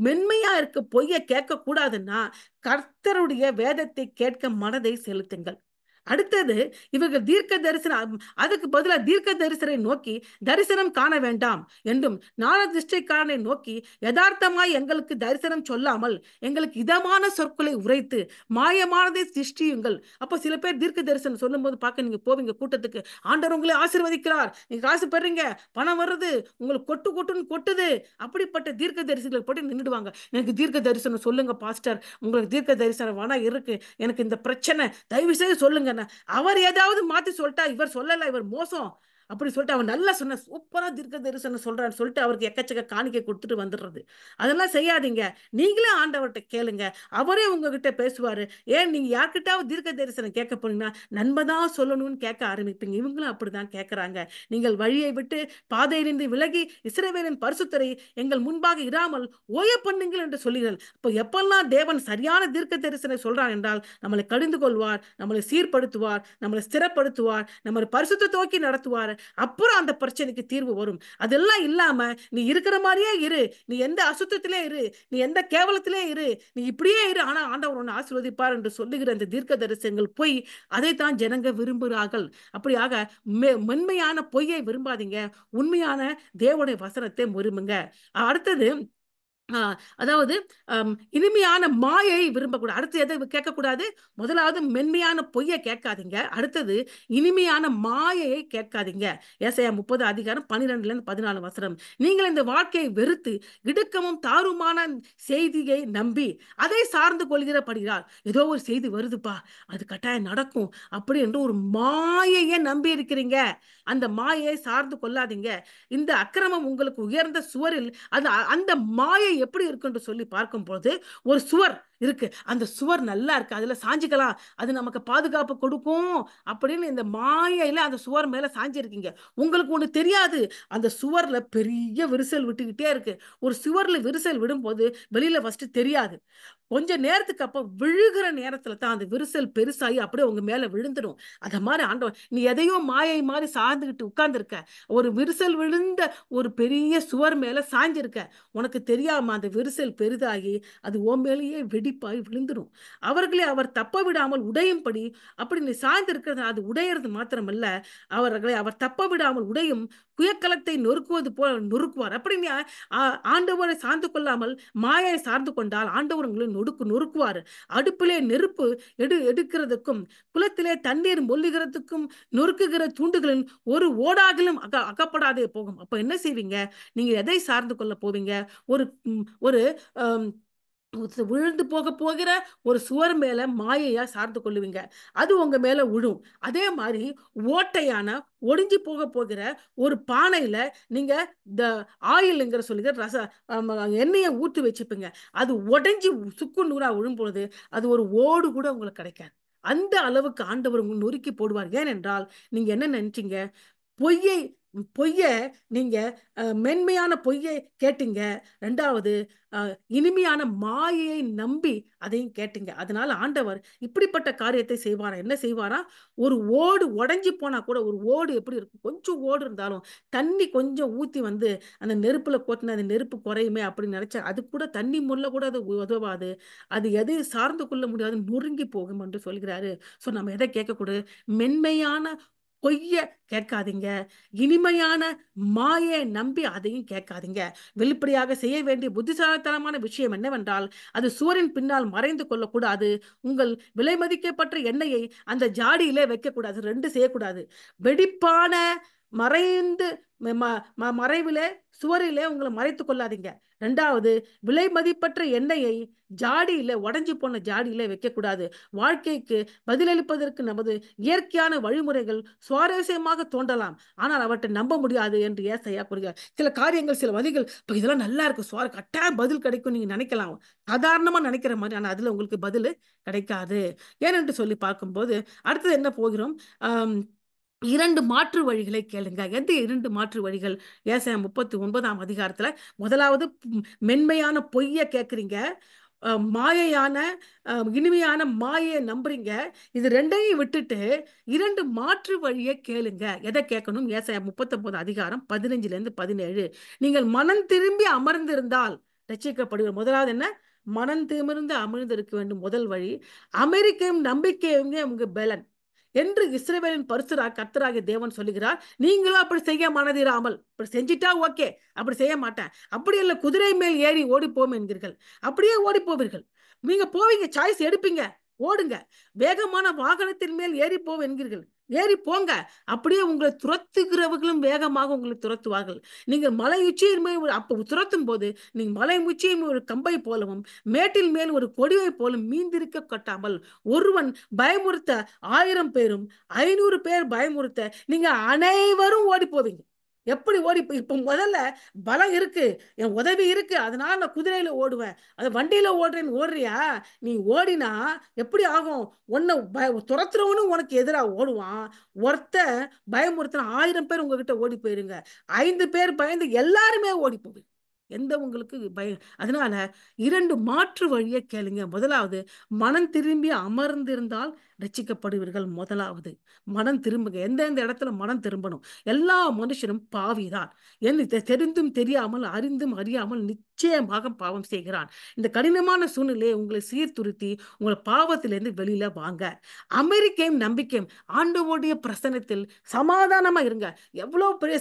மென்மையா இருக்க பொய்ய கேட்க கூடாதுன்னா கர்த்தருடைய வேதத்தை கேட்க மனதை செலுத்துங்கள். அடுத்தது, இவர்கள் தீர்க்க தரிசனம், அதுக்கு பதிலாக தீர்க்க தரிசனை நோக்கி தரிசனம் காண வேண்டாம் என்றும், ஞான திருஷ்டிக்காரனை நோக்கி யதார்த்தமாய் எங்களுக்கு தரிசனம் சொல்லாமல் எங்களுக்கு இதமான சொற்களை உரைத்து மாயமானதை சிருஷ்டியுங்கள். அப்ப சில பேர் தீர்க்க தரிசனம் சொல்லும் போது பார்க்க நீங்க போவீங்க கூட்டத்துக்கு, ஆண்டவர் உங்களை ஆசீர்வதிக்கிறார், நீங்க காசு பெறீங்க, பணம் வருது, உங்களுக்கு கொட்டு கொட்டுன்னு கொட்டுது, அப்படிப்பட்ட தீர்க்க தரிசனங்களை போட்டு நின்றுடுவாங்க. எனக்கு தீர்க்க தரிசனம் சொல்லுங்க பாஸ்டர், உங்களுக்கு தீர்க்க தரிசனம் வேணா இருக்கு, எனக்கு இந்த பிரச்சனை, தயவு செய்து சொல்லுங்க. அவர் ஏதாவது மாத்தி சொல்லிட்டா, இவர் சொல்லல, இவர் மோசம் அப்படி சொல்லிட்டு அவன் நல்லா சொன்ன, சூப்பரா தீர்க்க தரிசனம் சொல்றான்னு சொல்லிட்டு அவருக்கு எக்கச்சக்க காணிக்கை கொடுத்துட்டு வந்துடுறது. அதெல்லாம் செய்யாதீங்க. நீங்களே ஆண்டவர்கிட்ட கேளுங்க, அவரே உங்ககிட்ட பேசுவாரு. ஏன் நீங்க யார்கிட்டாவது தீர்க்க தரிசனம் கேட்க போனீங்கன்னா நன்மைதான் சொல்லணும்னு கேட்க ஆரம்பிப்பீங்க. இவங்களும் அப்படிதான் கேட்கறாங்க. நீங்கள் வழியை விட்டு பாதையிலிருந்து விலகி இஸ்ரவேலின் பரிசுத்தரை எங்கள் முன்பாக இராமல் ஓய பண்ணுங்கள் என்று சொல்லுங்கள். இப்போ எப்பெல்லாம் தேவன் சரியான தீர்க்க தரிசனம் சொல்றான் என்றால் நம்மளை கடிந்து கொள்வார், நம்மளை சீர்படுத்துவார், நம்மளை ஸ்திரப்படுத்துவார், நம்மளை பரிசுத்த தோக்கி நடத்துவார். அப்புறம் அந்த பிரச்சனைக்கு தீர்வு வரும். அதெல்லாம் இல்லாம நீ இருக்கிற மாதிரியே இரு, நீ எந்த அசுத்தத்திலே இரு, நீ எந்த கேவலத்திலே இரு, நீ இப்படியே இரு, ஆனா ஆண்டவர் உன்னை ஆசீர்வதிப்பார் என்று சொல்லுகிற அந்த தீர்க்க தரிசனங்கள் பொய். அதைத்தான் ஜனங்க விரும்புகிறார்கள். அப்படியாக மென்மையான பொய்யை விரும்பாதீங்க, உண்மையான தேவனுடைய வசனத்தை விரும்புங்க. அடுத்தது, அதாவது இனிமையான மாயை விரும்பக்கூடாது. அடுத்து எதை கேட்கக்கூடாது? முதலாவது மென்மையான பொய்யை கேட்காதீங்க. அடுத்தது இனிமையான மாயையை கேட்காதீங்க. ஏசாயா 30 அதிகாரம் 12-14 வசனம். நீங்கள் இந்த வாழ்க்கையை வெறுத்து இடுக்கமும் தாறுமான செய்தியை நம்பி அதை சார்ந்து கொள்கிறபடியால், ஏதோ ஒரு செய்தி வருதுப்பா, அது கட்டாயம் நடக்கும் அப்படி என்று ஒரு மாயையை நம்பி இருக்கிறீங்க. அந்த மாயை சார்ந்து கொள்ளாதீங்க. இந்த அக்கிரமம் உங்களுக்கு உயர்ந்த சுவரில் அந்த மாயை எப்படி இருக்குன்னு சொல்லி பார்க்கும்போது, ஒரு சுவர் இருக்கு, அந்த சுவர் நல்லா இருக்கு, அதுல சாஞ்சிக்கலாம், அது நமக்கு பாதுகாப்பு கொடுக்கும் அப்படின்னு இந்த மாயையில அந்த சுவர் மேல சாஞ்சிருக்கீங்க. உங்களுக்கு ஒண்ணு தெரியாது, அந்த சுவர்ல பெரிய விரிசல் விட்டுக்கிட்டே இருக்கு. ஒரு சுவர்ல விரிசல் விடும்போது வெளியில ஃபர்ஸ்ட் தெரியாது, கொஞ்ச நேரத்துக்கு அப்ப விழுகிற நேரத்துல தான் அந்த விரிசல் பெருசாகி அப்படியே உங்க மேல விழுந்துடும். அத மாதிரி ஆண்டவன், நீ எதையோ மாயை மாதிரி சார்ந்துகிட்டு உட்கார்ந்துருக்க, ஒரு விரிசல் விழுந்த ஒரு பெரிய சுவர் மேல சாஞ்சிருக்க, உனக்கு தெரியாம அந்த விரிசல் பெரிதாகி அது உன் மேலேயே வெடிப்பாய் விழுந்துடும். அவர்களே அவர் தப்ப விடாமல் உடையும்படி, அப்படி நீ சாய்ந்து இருக்கிறது அது உடையிறது மாத்திரமல்ல, அவர்களை அவர் தப்ப விடாமல் உடையும் குயக்கலத்தை நொறுக்குவது போல நொறுக்குவார். அப்படி நீ ஆண்டவரை சார்ந்து கொள்ளாமல் மாயை சார்ந்து கொண்டால் ஆண்டவர் உங்களை நொறுக்குவார். அடுப்பிலே நெருப்பு எடுக்கிறதுக்கும் குளத்திலே தண்ணீர் மொல்லுகிறதுக்கும் நொறுக்குகிற தூண்டுகளின் ஒரு ஓடாகிலும் அகப்படாதே போகும். அப்ப என்ன செய்வீங்க? நீங்க எதை சார்ந்து கொள்ள போவீங்க? ஒரு ஒரு விழுந்து போகிற ஒரு சுவர் மேல மாயையா சார்ந்து கொள்ளுவீங்க. அது உங்க மேல விழும். அதே மாதிரி ஓட்டையான ஒடிஞ்சு போகிற ஒரு பானையில நீங்க இந்த ஆயில்ங்கிற சொல்லுங்க எண்ணெயை ஊற்றி வச்சுப்பீங்க. அது உடைஞ்சு சுக்கு நூறா விழும் பொழுது அது ஒரு ஓடு கூட உங்களுக்கு கிடைக்காது. அந்த அளவுக்கு ஆண்டவர் உங்களை நொறுக்கி போடுவார். ஏனென்றால் நீங்க என்ன நினைச்சீங்க? பொய்யை பொய்ய நீங்க மென்மையான பொய்யை கேட்டீங்க. ரெண்டாவது இனிமையான மாயையை நம்பி அதையும் கேட்டீங்க. அதனால ஆண்டவர் இப்படிப்பட்ட காரியத்தை செய்வாரா? என்ன செய்வாரா? ஒரு ஓடு உடைஞ்சு போனா கூட, ஒரு ஓடு எப்படி இருக்கும்? கொஞ்சம் ஓடு இருந்தாலும் தண்ணி கொஞ்சம் ஊத்தி வந்து அந்த நெருப்புல கொட்டின அந்த நெருப்பு குறையுமே அப்படின்னு நினைச்சா அது கூட தண்ணி முள்ள கூட அது உதவாது. அது எது சார்ந்து கொள்ள முடியாது, நொறுங்கி போகும் என்று சொல்கிறாரு. ஸோ நம்ம எதை கேட்கக்கூடாது? மென்மையான பொய்ய கேட்காதீங்க. இனிமையான மாயை நம்பி அதையும் கேட்காதீங்க. வெளிப்படையாக செய்ய வேண்டிய புத்திசாலித்தனமான விஷயம் என்னவென்றால், அது சுவரின் பின்னால் மறைந்து கொள்ளக்கூடாது. உங்கள் விலை மதிக்கப்பட்ட எண்ணெயை அந்த ஜாடியிலே வைக்கக்கூடாது. ரெண்டு செய்யக்கூடாது. வெடிப்பான மறைந்து மறைவிலே சுவரிலே உங்களை மறைத்துக் கொள்ளாதீங்க. ரெண்டாவது, விலை மதிப்பற்ற எண்ணெயை ஜாடியில உடைஞ்சு போன ஜாடியில வைக்கக்கூடாது. வாழ்க்கைக்கு பதிலளிப்பதற்கு நமது இயற்கையான வழிமுறைகள் சுவாரஸ்யமாக தோன்றலாம், ஆனால் அவற்றை நம்ப முடியாது என்று ஏசாயா கூறுகிறார். சில காரியங்கள், சில வழிகள் இதெல்லாம் நல்லா இருக்கு, கட்டாயம் பதில் கிடைக்கும் நீங்க நினைக்கலாம், சாதாரணமா நினைக்கிற மாதிரி. ஆனா அதுல உங்களுக்கு பதில் கிடைக்காது. ஏனென்று சொல்லி பார்க்கும்போது அடுத்தது என்ன போகிறோம்? இரண்டு மாற்று வழிகளை கேளுங்க. எந்த இரண்டு மாற்று வழிகள்? ஏசாயா 39ஆம் அதிகாரத்துல முதலாவது மென்மையான பொய்ய கேட்குறீங்க, மாயையான இனிமையான மாயை நம்புறீங்க. இது ரெண்டையும் விட்டுட்டு இரண்டு மாற்று வழியை கேளுங்க. எதை கேட்கணும்? ஏசாயா 39 அதிகாரம் 15-17. நீங்கள் மனம் திரும்பி அமர்ந்திருந்தால் ரட்சிக்கப்படுகிற. முதலாவது என்ன? மனம் திமிர்ந்து அமிழ்ந்து இருக்க வேண்டும். முதல் வழி. அமெரிக்கையும் நம்பிக்கையும் உங்க பலன் என்று இஸ்ரவேலின் பரிசுத்தராகிய கர்த்தராகிய தேவன் சொல்லுகிறார். நீங்களும் அப்படி செய்ய மனதிராமல், இப்படி செஞ்சிட்டா ஓகே, அப்படி செய்ய மாட்டேன், அப்படி இல்லை, குதிரை மேல் ஏறி ஓடி போம் என்கிறீர்கள், அப்படியே ஓடி போவீர்கள். நீங்க போவீங்க, சாய்ஸ் எடுப்பீங்க, ஓடுங்க. வேகமான வாகனத்தின் மேல் ஏறி போம் என்கிறீர்கள், ஏறி போங்க. அப்படியே உங்களை துரத்துகிறவர்களும் வேகமாக உங்களை துரத்துவார்கள். நீங்கள் மலை உச்சியின் மேல் அப்போ துரத்தும் போது நீங்கள் மலை உச்சியின் ஒரு கம்பை போலவும் மேட்டில் மேல் ஒரு கொடியை போலும் மீந்திருக்க கட்டாமல், ஒருவன் பயமுறுத்த 1000 பேரும் 500 பேர் பயமுறுத்த நீங்க அனைவரும் ஓடி போவீங்க. எப்படி ஓடி? இப்ப முதல்ல பலம் இருக்கு, என் உதவி இருக்கு, அதனால நான் குதிரையில ஓடுவேன், அது வண்டியில ஓடுறேன்னு ஓடுறியா? நீ ஓடினா எப்படி ஆகும்? உன்னை துரத்துறவனும் உனக்கு எதிராக ஓடுவான். ஒருத்த பயமுறுத்தின 1000 பேர் உங்ககிட்ட ஓடி போயிருங்க, 5 பேர் பயந்து எல்லாருமே ஓடி போவீங்க. எந்த உங்களுக்கு பயம்? அதனால இரண்டு மாற்று வழியை கேளுங்க. முதலாவது, மனம் திரும்பி அமர்ந்திருந்தால் ரட்சிக்கப்படுவீர்கள். முதலாவது மனம் திரும்புங்க. எந்தெந்த இடத்துல மனம் திரும்பணும்? எல்லா மனுஷனும் பாவிதான், என்று தெரிந்தும் தெரியாமல், அறிந்தும் அறியாமல் நிச்சயமாக பாவம் செய்கிறான். இந்த கடினமான சூழ்நிலையை உங்களை சீர்திருத்தி உங்களை பாவத்திலிருந்து வெளியில வாங்க. அமெரிக்கையும் நம்பிக்கையும் ஆண்டவருடைய பிரசனத்தில் சமாதானமா இருங்க. எவ்வளவு பெரிய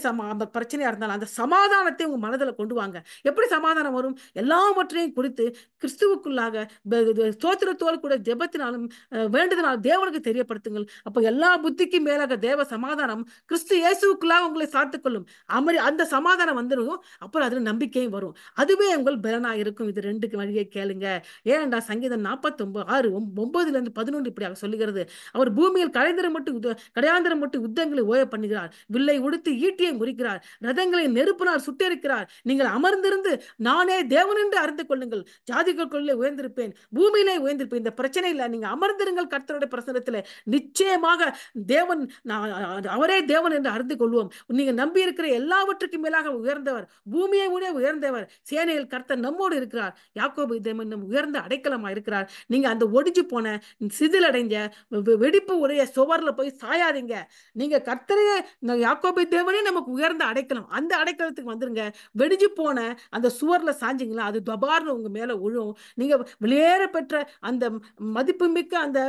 பிரச்சனையா இருந்தாலும் அந்த சமாதானத்தை உங்க மனதில் கொண்டு வாங்க. எப்படி சமாதானம் வரும்? எல்லாவற்றையும் குறித்து கிறிஸ்துவுக்குள்ளாக ஸ்தோத்திரத்தோடு கூட ஜெபத்தினாலும் வேண்டுதனாலும் தேவனுக்கு தெரியப்படுத்துங்கள். அப்ப எல்லா புத்திக்கும் மேலாக தேவ சமாதானம் கிறிஸ்து இயேசுவுக்குள்ளாக உங்களை சாத்துக் கொள்ளும். அந்த சமாதானம் வந்துடும். அப்புறம் அதுல நம்பிக்கையும் வரும். அதுவே உங்கள் பலனா இருக்கும். இது ரெண்டு வழியை கேளுங்க. ஏனென்றா சங்கீதம் 49:6-9 இப்படியாக சொல்லுகிறது. அவர் பூமியில் கடையாந்திரம் மட்டும் யுத்தங்களை ஓய பண்ணுகிறார், வில்லை உடுத்தி ஈட்டியை முறிக்கிறார், ரதங்களை நெருப்பினால் சுட்டெரிக்கிறார். நீங்கள் அமர்ந்திருந்து நானே தேவன் என்று அறிந்து கொள்ளுங்கள், ஜாதிகளுக்குள்ளே உயர்ந்திருப்பேன், பூமியிலே உயர்ந்திருப்பேன். இந்த பிரச்சனை இல்லை, நீங்க அமர்ந்திருங்கள் கர்த்தருடைய பிரசன்னத்தில். நிச்சயமாக தேவன், அவரே தேவன் என்று அறிந்து கொள்வோம். நீங்க நம்பி இருக்கிற எல்லாவற்றுக்கும் மேலாக உயர்ந்தவர், பூமியை விட உயர்ந்தவர், சேனையில் கர்த்தர் நம்மோடு இருக்கிறார், யாக்கோபு தேவன் நம் உயர்ந்த அடைக்கலமா இருக்கிறார். நீங்க அந்த ஒடிஞ்சு போன சிதிலடைஞ்ச வெடிப்பு உடைய சுவர்ல போய் சாயாதீங்க. நீங்க கர்த்தரையே, யாக்கோபு தேவனே நமக்கு உயர்ந்த அடைக்கலம், அந்த அடைக்கலத்துக்கு வந்துருங்க. வெடிஞ்சு போன அந்த சுவர்ல சாஞ்சிங்களா, அது தபார்னு உங்க மேல விழும். நீங்க வெளியேற பெற்ற அந்த மதிப்புமிக்க அந்த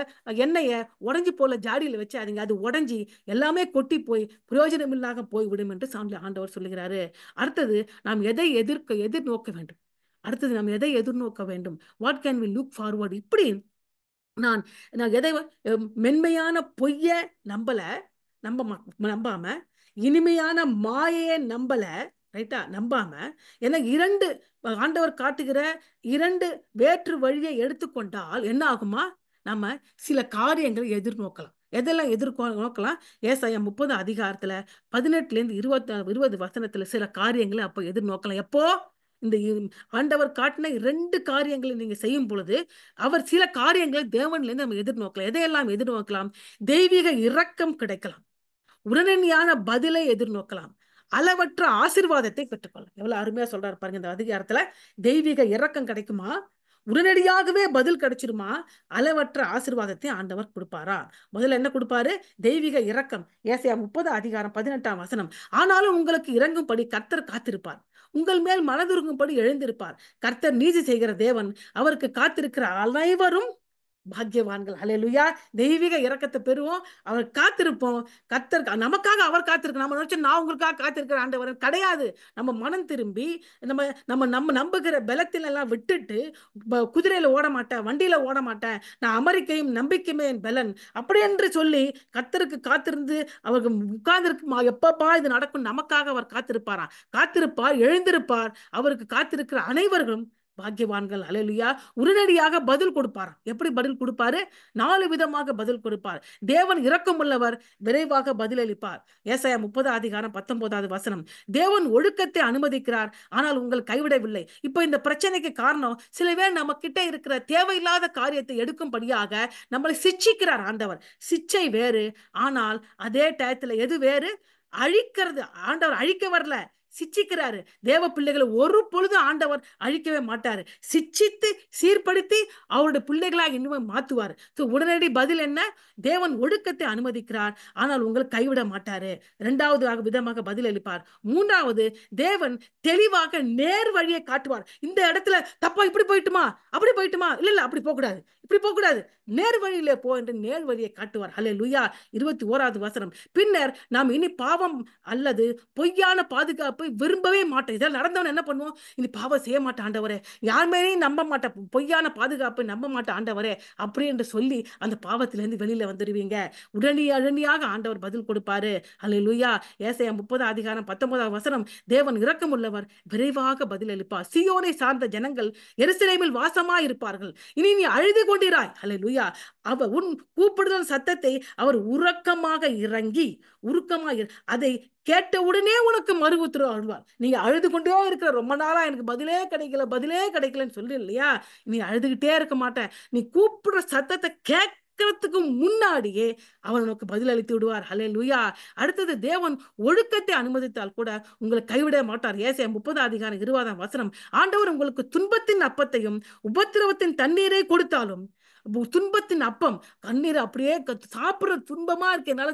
எண்ணெயை உடைஞ்சு போல ஜாடியில் வச்சாதீங்க. அது உடைஞ்சி எல்லாமே கொட்டி போய் பிரயோஜனம் இல்லாம போய்விடும் என்று ஆண்டவர் சொல்லுகிறாரு. அடுத்தது, நாம் எதை எதிர்நோக்க வேண்டும்? அடுத்தது நாம் எதை எதிர்நோக்க வேண்டும்? What can we look forward? இப்படி நான் எதை மென்மையான பொய்ய நம்பாம, இனிமையான மாயையை நம்பல, ரைட்டா? நம்பாம, ஏன்னா 2 ஆண்டவர் காட்டுகிற 2 வேற்று வழியை எடுத்துக்கொண்டால் என்ன ஆகுமா? நம்ம சில காரியங்களை எதிர்நோக்கலாம். எதெல்லாம் நோக்கலாம்? ஏசாயா 30 அதிகாரத்துல 18லேருந்து 20 வசனத்துல சில காரியங்களை அப்ப எதிர்நோக்கலாம். எப்போ? இந்த ஆண்டவர் காட்டின 2 காரியங்களை நீங்க செய்யும் பொழுது, அவர் சில காரியங்களை தேவன்லேருந்து நம்ம எதிர்நோக்கலாம். எதையெல்லாம் எதிர்நோக்கலாம்? தெய்வீக இரக்கம் கிடைக்கலாம். உடனடியான பதிலை எதிர்நோக்கலாம். அளவற்ற ஆசீர்வாதத்தை பெற்றுக்கொள்ளலாம். எவ்வளவு அருமையா சொல்றாரு பாருங்க இந்த அதிகாரத்துல. தெய்வீக இரக்கம் கிடைக்குமா? உடனடியாகவே பதில் கிடைச்சிருமா? அளவற்ற ஆசீர்வாதத்தை ஆண்டவர் கொடுப்பாரா? முதல்ல என்ன கொடுப்பாரு? தெய்வீக இரக்கம். ஏசாயா 30 அதிகாரம் 18ஆம் வசனம். ஆனாலும் உங்களுக்கு இறங்கும்படி கர்த்தர் காத்திருப்பார், உங்கள் மேல் மனதுருகும்படி எழுந்திருப்பார். கர்த்தர் நீதி செய்கிற தேவன், அவருக்கு காத்திருக்கிற அனைவரும் பாக்கியவான்கள். ஹல்லேலூயா. தெய்வீக இரக்கத்தை பெறுவோம், அவர் காத்திருப்போம். கர்த்தர் நமக்காக அவர் காத்திருக்க. நம்ம நினைச்சோம் நான் உங்களுக்காக காத்திருக்கிற ஆண்டவர் கிடையாது. நம்ம மனம் திரும்பி நம்ம நம்ம நம்ம நம்புகிற பலத்தில எல்லாம் விட்டுட்டு, குதிரையில ஓட மாட்டேன், வண்டியில ஓட மாட்டேன், நான் அமெரிக்கையும் நம்பிக்கையுமே என் பலன் அப்படி என்று சொல்லி கர்த்தருக்கு காத்திருந்து அவருக்கு உட்கார்ந்திருக்கு. எப்பப்பா இது நடக்கும், நமக்காக அவர் காத்திருப்பாராம். காத்திருப்பார், எழுந்திருப்பார். அவருக்கு காத்திருக்கிற அனைவர்களும் பாக்கியவான்கள். அல்லேலூயா. உடனடியாக பதில் கொடுப்பார். எப்படி பதில் கொடுப்பாரு? 4 விதமாக பதில் கொடுப்பார். தேவன் இரக்கமுள்ளவர், விரைவாக பதிலளிப்பார். ஏசாயா 30 அதிகாரம் 19வது வசனம். தேவன் ஒழுக்கத்தை அனுமதிக்கிறார், ஆனால் உங்கள் கைவிடவில்லை. இப்போ இந்த பிரச்சனைக்கு காரணம் சில பேர் நம்ம கிட்ட இருக்கிற தேவையில்லாத காரியத்தை எடுக்கும்படியாக நம்மளை சிட்சிக்கிறார் ஆண்டவர். சிச்சை வேறு, ஆனால் அதே டயத்துல எது வேறு? அழிக்கிறது. ஆண்டவர் அழிக்க வரல, சிச்சிக்கிறாரு. தேவ பிள்ளைகளை ஒரு பொழுது ஆண்டவர் அழிக்கவே மாட்டாரு. சிச்சித்து சீர்படுத்தி அவருடைய பிள்ளைகளாக இன்னும் மாத்துவார். உடனடி பதில் என்ன? தேவன் ஒடுக்கத்தை அனுமதிக்கிறார், ஆனால் உங்களை கைவிட மாட்டாரு. 2வது விதமாக பதில் அளிப்பார். 3வது, தேவன் தெளிவாக நேர் வழியை காட்டுவார். இந்த இடத்துல தப்பா இப்படி போயிட்டுமா, அப்படி போயிட்டுமா, இல்ல இல்ல அப்படி போக கூடாது, இப்படி போக கூடாது, நேர் வழியிலே போ என்று நேர் வழியை காட்டுவார். ஹல்லேலூயா. 21வது வசனம். பின்னர் நாம் இனி பாவம் அல்லது பொய்யான பாதுகாப்பை விரும்பவே மாட்டோம். இதெல்லாம் நடந்தவன் என்ன பண்ணுவோம்? இனி பாவம் செய்ய மாட்டேன் ஆண்டவரே, யார் மேலேயும் நம்ப மாட்டேன், பொய்யான பாதுகாப்பை நம்ப மாட்டேன் ஆண்டவரே அப்படி என்று சொல்லி அந்த பாவத்திலிருந்து வெளியில வந்துடுவீங்க. உடனடியாக ஆண்டவர் பதில் கொடுப்பாரு. ஹல்லேலூயா. ஏசாயா 30 அதிகாரம் 19வது வசனம். தேவன் இரக்கமுள்ளவர், விரைவாக பதில் அளிப்பார். சீயோனை சார்ந்த ஜனங்கள் எருசலேமில் வாசமாய் இருப்பார்கள். இனி நீ அழுது கொண்டிராய். ஹல்லேலூயா. அவர் உன் கூப்பிடுதல் சத்தத்தை அவர் உறக்கமாக இறங்கி அதை கேட்ட உடனே உனக்கு மறு உத்தரவு அருள்வார். நீங்க அழுது கொண்டே இருக்கிற, ரொம்ப நாளா எனக்கு பதிலே கிடைக்கலன்னு சொல்லி இல்லையா, நீ அழுதுகிட்டே இருக்க மாட்டேன். நீ கூப்பிடுற சத்தத்தை கேட்கறதுக்கு முன்னாடியே அவர் உனக்கு பதில் அளித்து விடுவார். ஹல்லேலூயா. அடுத்தது, தேவன் ஒழுக்கத்தை அனுமதித்தால் கூட உங்களை கைவிட மாட்டார். ஏசாயா 30 அதிகாரம் 20ஆம் வசனம். ஆண்டவர் உங்களுக்கு துன்பத்தின் அப்பத்தையும் உபத்திரவத்தின் தண்ணீரை கொடுத்தாலும், துன்பத்தின் அப்பம் கண்ணீர் அப்படியே சாப்பிடுற துன்பமா இருக்கு, என்னால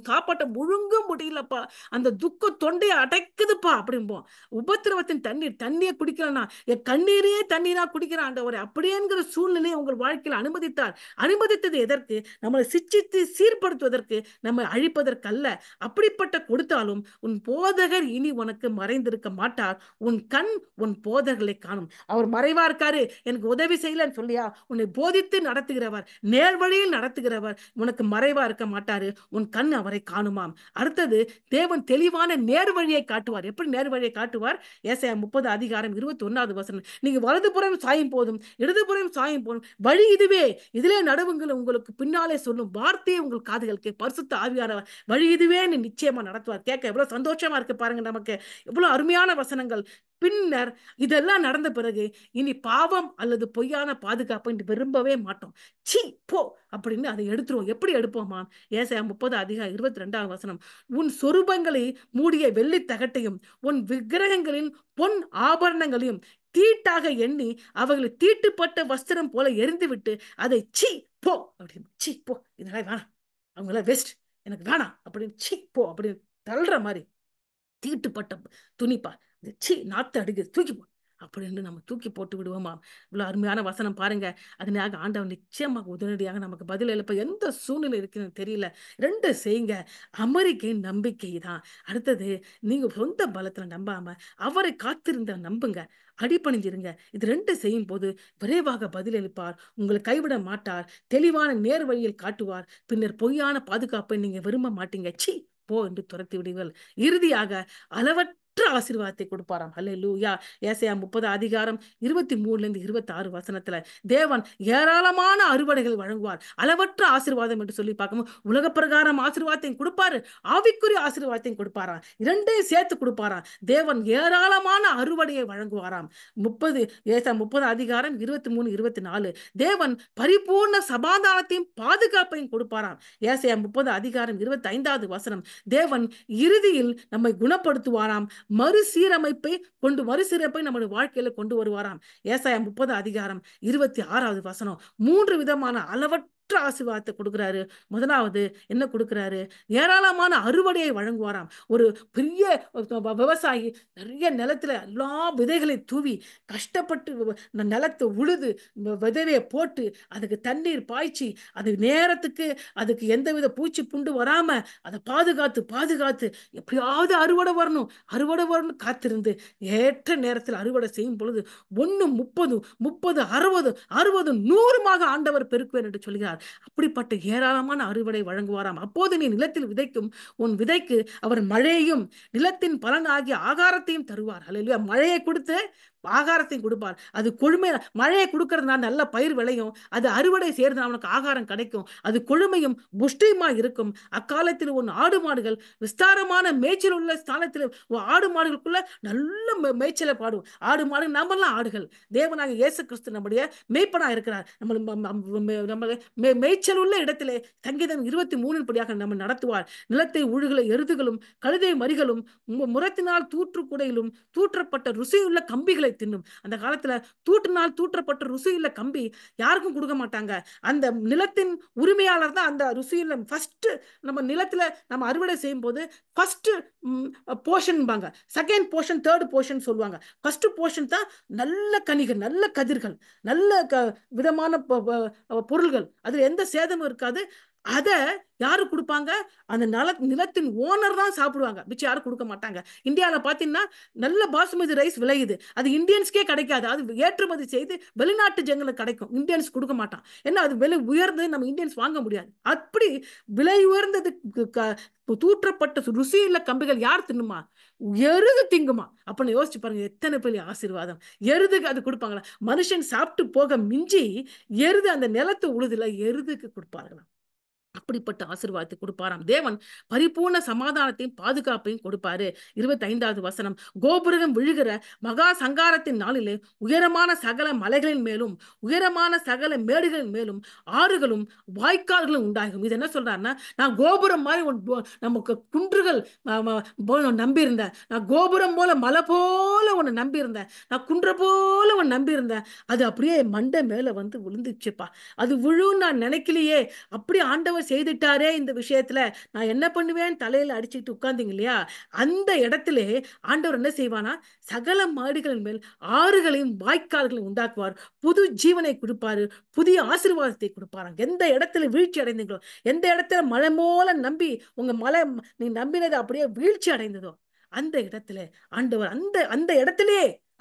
சாப்பாட்டை முழுங்க முடியலப்பா, அந்த துக்க தொண்டையை அடைக்குதுப்பா அப்படிம்போம். உபத்திரவத்தின் தண்ணியை குடிக்கிறேன்னா என் கண்ணீரே தண்ணீரா குடிக்கிற ஆண்டவரே அப்படியேங்கிற சூழ்நிலையை உங்கள் வாழ்க்கையில் அனுமதித்தார். அனுமதித்தது எதற்கு? நம்மளை சிச்சித்து சீர்படுத்துவதற்கு, நம்ம அழிப்பதற்கு அல்ல. அப்படிப்பட்ட கொடுத்தாலும் உன் போதகர் இனி உனக்கு மறைந்திருக்க மாட்டார். உன் கண் உன் போதகர்களை காணும். அவர் மறைவா இருக்காரு, எனக்கு உதவி செய்யலன்னு சொல்லியா, உன்னை போதித்து நடத்துகிறவர், நேர் வழியில் நடத்துகிறவர் உனக்கு மறைவா இருக்க மாட்டாரு. உன் கண் அவரை காணுமாம். அடுத்தது, தேவன் தெளிவான நேர் வழியை காட்டுவார். எப்படி நேர் வழியை காட்டுவார்? ஏசாயா 30 அதிகாரம் 21வது வசனம். நீங்க வலதுபுறம் சாயும் போதும் இடதுபுறம் சாயும் போதும் வழி இதுவே, இதிலே நடுவுங்கள் உங்களுக்கு பின்னாலே சொல்லும் வார்த்தையை உங்கள் காதுகளுக்கு பரிசுத்த ஆவியானவர் வழி இதுவே நிச்சயமா நடத்துவார். கேட்க எவ்வளவு சந்தோஷமா இருக்கு பாருங்க, நமக்கு எவ்வளவு அருமையான வசனங்கள். பின்னர் இதெல்லாம் நடந்த பிறகு இனி பாவம் அல்லது பொய்யான பாதுகாப்பு விரும்பவே மாட்டோம். சி போ அப்படின்னு அதை எடுத்துருவோம். எப்படி எடுப்போமா? ஏசாயா 30 அதிகாரம் 22ஆம் வசனம். உன் சொரூபங்களை மூடிய வெள்ளி தகட்டையும் உன் விக்கிரகங்களின் பொன் ஆபரணங்களையும் தீட்டாக எண்ணி அவர்களை தீட்டுப்பட்ட வஸ்திரம் போல எரிந்து விட்டு அதை சி போ அப்படின்னு, சி போ, இதெல்லாம் வேணாம், அவங்கள வெஸ்ட், எனக்கு வேணாம் அப்படின்னு சி போ அப்படின்னு தள்ளுற மாதிரி, தீட்டுப்பட்ட துணிப்பா, சி நாத்து அடிக்குது, தூக்கி போ அப்படின்னு நம்ம தூக்கி போட்டு விடுவோமா? இவ்வளவு அருமையான வசனம் பாருங்க. அதனால ஆண்டவன் நிச்சயமாக உடனடியாக நமக்கு பதில் எழுப்ப. எந்த சூழ்நிலை இருக்குன்னு தெரியல, 2 செய்யுங்க. அமெரிக்கை நம்பிக்கை தான். அடுத்தது, நீங்க சொந்த பலத்துல நம்பாம அவரை காத்திருந்த நம்புங்க, அடிபணிஞ்சிருங்க. இது 2 செய்யும் போது விரைவாக பதில் அளிப்பார், உங்களை கைவிட மாட்டார், தெளிவான நேர் வழியில் காட்டுவார். பின்னர் பொய்யான பாதுகாப்பை நீங்க விரும்ப மாட்டீங்க. சி போ என்று துரத்தி விடுவீர்கள். இறுதியாக, அளவற்ற ஆசீர்வாதத்தை கொடுப்பாராம். அல்லேலூயா. ஏசாயா 30 அதிகாரம் 23 26 வசனத்துல தேவன் ஏராளமான அறுவடைகள் வழங்குவார், அளவற்ற ஆசீர்வாதம் என்று சொல்லி பார்க்கும்போது உலக பிரகாரம் ஆசீர்வாதத்தையும் கொடுப்பாரு, ஆவிக்குரிய ஆசீர்வாதத்தையும் கொடுப்பாராம், இரண்டையும் சேர்த்து கொடுப்பாராம். தேவன் ஏராளமான அறுவடையை வழங்குவாராம். 30 அதிகாரம் 23 24 தேவன் பரிபூர்ண சமாதானத்தையும் பாதுகாப்பையும் கொடுப்பாராம். ஏசாயா 30 அதிகாரம் 25வது வசனம் தேவன் இறுதியில் நம்மை குணப்படுத்துவாராம், மறுசீரமைப்பை நம்முடைய வாழ்க்கையில கொண்டு வருவாராம். ஏசாயா 30 அதிகாரம் 26வது வசனம் 3 விதமான அளவற்ற ஆசீர்வாதத்தை கொடுக்கிறாரு. முதலாவது என்ன கொடுக்கிறாரு? ஏராளமான அறுவடையை வழங்குவாராம். ஒரு பெரிய விவசாயி நிறைய நிலத்துல எல்லா விதைகளை தூவி கஷ்டப்பட்டு நிலத்தை உழுது விதையை போட்டு அதுக்கு தண்ணீர் பாய்ச்சி அது நேரத்துக்கு அதுக்கு எந்தவித பூச்சி புண்டு வராம அதை பாதுகாத்து எப்படியாவது அறுவடை வரணும் காத்திருந்து ஏற்ற நேரத்தில் அறுவடை செய்யும் பொழுது 1 30 30 60 100 ஆண்டவர் பெருக்குவேன் என்று சொல்கிறார். அப்படிப்பட்ட ஏராளமான அறுவடை வழங்குவாராம். அப்போது நீ நிலத்தில் விதைக்கும் உன் விதைக்கு அவர் மழையையும் நிலத்தின் பலனாகிய ஆகாரத்தையும் தருவார். அல்லேலூயா. மழையை கொடுத்து ஆகாரத்தையும் கொடுப்பார். அது கொழுமை, மழையை கொடுக்கறதுனால நல்ல பயிர் விளையும், அது அறுவடை செய்யறது அவனுக்கு ஆகாரம் கிடைக்கும், அது கொழுமையும் புஷ்டியுமா இருக்கும். அக்காலத்தில் உன் ஆடு மாடுகள் விஸ்தாரமான மேய்ச்சல் உள்ள ஸ்தானத்தில் ஆடு மாடுகளுக்குள்ள நல்ல மேய்ச்சலை பாடும். ஆடு மாடு நம்மெல்லாம் ஆடுகள், தேவனாக இயேசு கிறிஸ்து நம்முடைய மேய்ப்பனா இருக்கிறார். நம்ம மேய்ச்சல் உள்ள இடத்திலே சங்கீதம் 23 படியாக நம்ம நடத்துவார். நிலத்தை உழுகிற எருதுகளும் கழுதை மறிகளும் முரத்தினால் தூற்றுக்குடையிலும் தூற்றப்பட்ட ருசியுள்ள கம்பிகளை தின்னும். அந்த காலத்துல தூற்றினால் தூற்றப்பட்ட ருசியுள்ள கம்பி யாருக்கும் கொடுக்க மாட்டாங்க. அந்த நிலத்தின் உரிமையாளர் தான் அந்த ருசியுள்ள ஃபர்ஸ்ட் நம்ம நிலத்துல நம்ம அறுவடை செய்யும் போது ஃபர்ஸ்ட் போர்ஷன் பாங்க, செகண்ட் போர்ஷன், தேர்ட் போர்ஷன் சொல்லுவாங்க. ஃபர்ஸ்ட் போர்ஷன் தான் நல்ல கனிகள், நல்ல கதிர்கள், நல்ல விதமான பொருள்கள், அதுல எந்த சேதமும் இருக்காது. அத யாரு கொடுப்பாங்க? அந்த நிலத்தின் ஓனர் தான் சாப்பிடுவாங்க, மிச்சம் யாரும் கொடுக்க மாட்டாங்க. இந்தியாவில் பார்த்தீங்கன்னா நல்ல பாசுமதி ரைஸ் விளையுது, அது இந்தியன்ஸ்க்கே கிடைக்காது, அது ஏற்றுமதி செய்து வெளிநாட்டு ஜனங்களுக்கு கிடைக்கும், இந்தியன்ஸ் கொடுக்க மாட்டான். ஏன்னா அது விலை உயர்ந்து நம்ம இந்தியன்ஸ் வாங்க முடியாது. அப்படி விலை உயர்ந்தது தூற்றப்பட்ட ருசியுள்ள கம்பிகள் யார் தின்னுமா? எருது திங்குமா? அப்படின்னு யோசிச்சு பாருங்க, எத்தனை பெரிய ஆசீர்வாதம். எருதுக்கு அது கொடுப்பாங்களா? மனுஷன் சாப்பிட்டு போக மிஞ்சி எருது அந்த நிலத்து உழுதுல எருதுக்கு கொடுப்பார்களாம். அப்படிப்பட்ட ஆசீர்வாதத்தை கொடுப்பாராம். தேவன் பரிபூர்ண சமாதானத்தையும் பாதுகாப்பையும் கொடுப்பாரு. 25வது வசனம் கோபுரம் விழுகிற மகா சங்காரத்தின் நாளிலே உயரமான சகல மலைகளின் மேலும் உயரமான சகல மேடுகளின் மேலும் ஆறுகளும் வாய்க்கால்களும் உண்டாகும். இது என்ன சொல்றாருன்னா, நான் கோபுரம் மாதிரி நமக்கு குன்றுகள் நம்பியிருந்தேன், நான் கோபுரம் போல மலை போல ஒன்னு நம்பியிருந்தேன், நான் குன்ற போல ஒன்னு நம்பியிருந்தேன், அது அப்படியே மண்டை மேல வந்து விழுந்துச்சுப்பா, அது விழுன்னு நான் நினைக்கலையே, அப்படி ஆண்டவர் செய்துட்டாரே இந்த விஷயத்துல நான் என்ன பண்ணுவேன் தலையில அடிச்சுட்டு உட்கார்ந்தீங்க இல்லையா, அந்த இடத்துல ஆண்டவர் என்ன செய்வானா, சகல மாடுகளின் மேல் ஆறுகளையும் வாய்க்கால்களையும் உண்டாக்குவார், புது ஜீவனை கொடுப்பாரு, புதிய ஆசீர்வாதத்தை கொடுப்பாராம். எந்த இடத்துல வீழ்ச்சி அடைந்தீங்களோ, எந்த இடத்துல மலை போல நம்பி உங்க மலை நீ நம்பினது அப்படியே வீழ்ச்சி அடைந்ததோ, அந்த இடத்துல ஆண்டவர்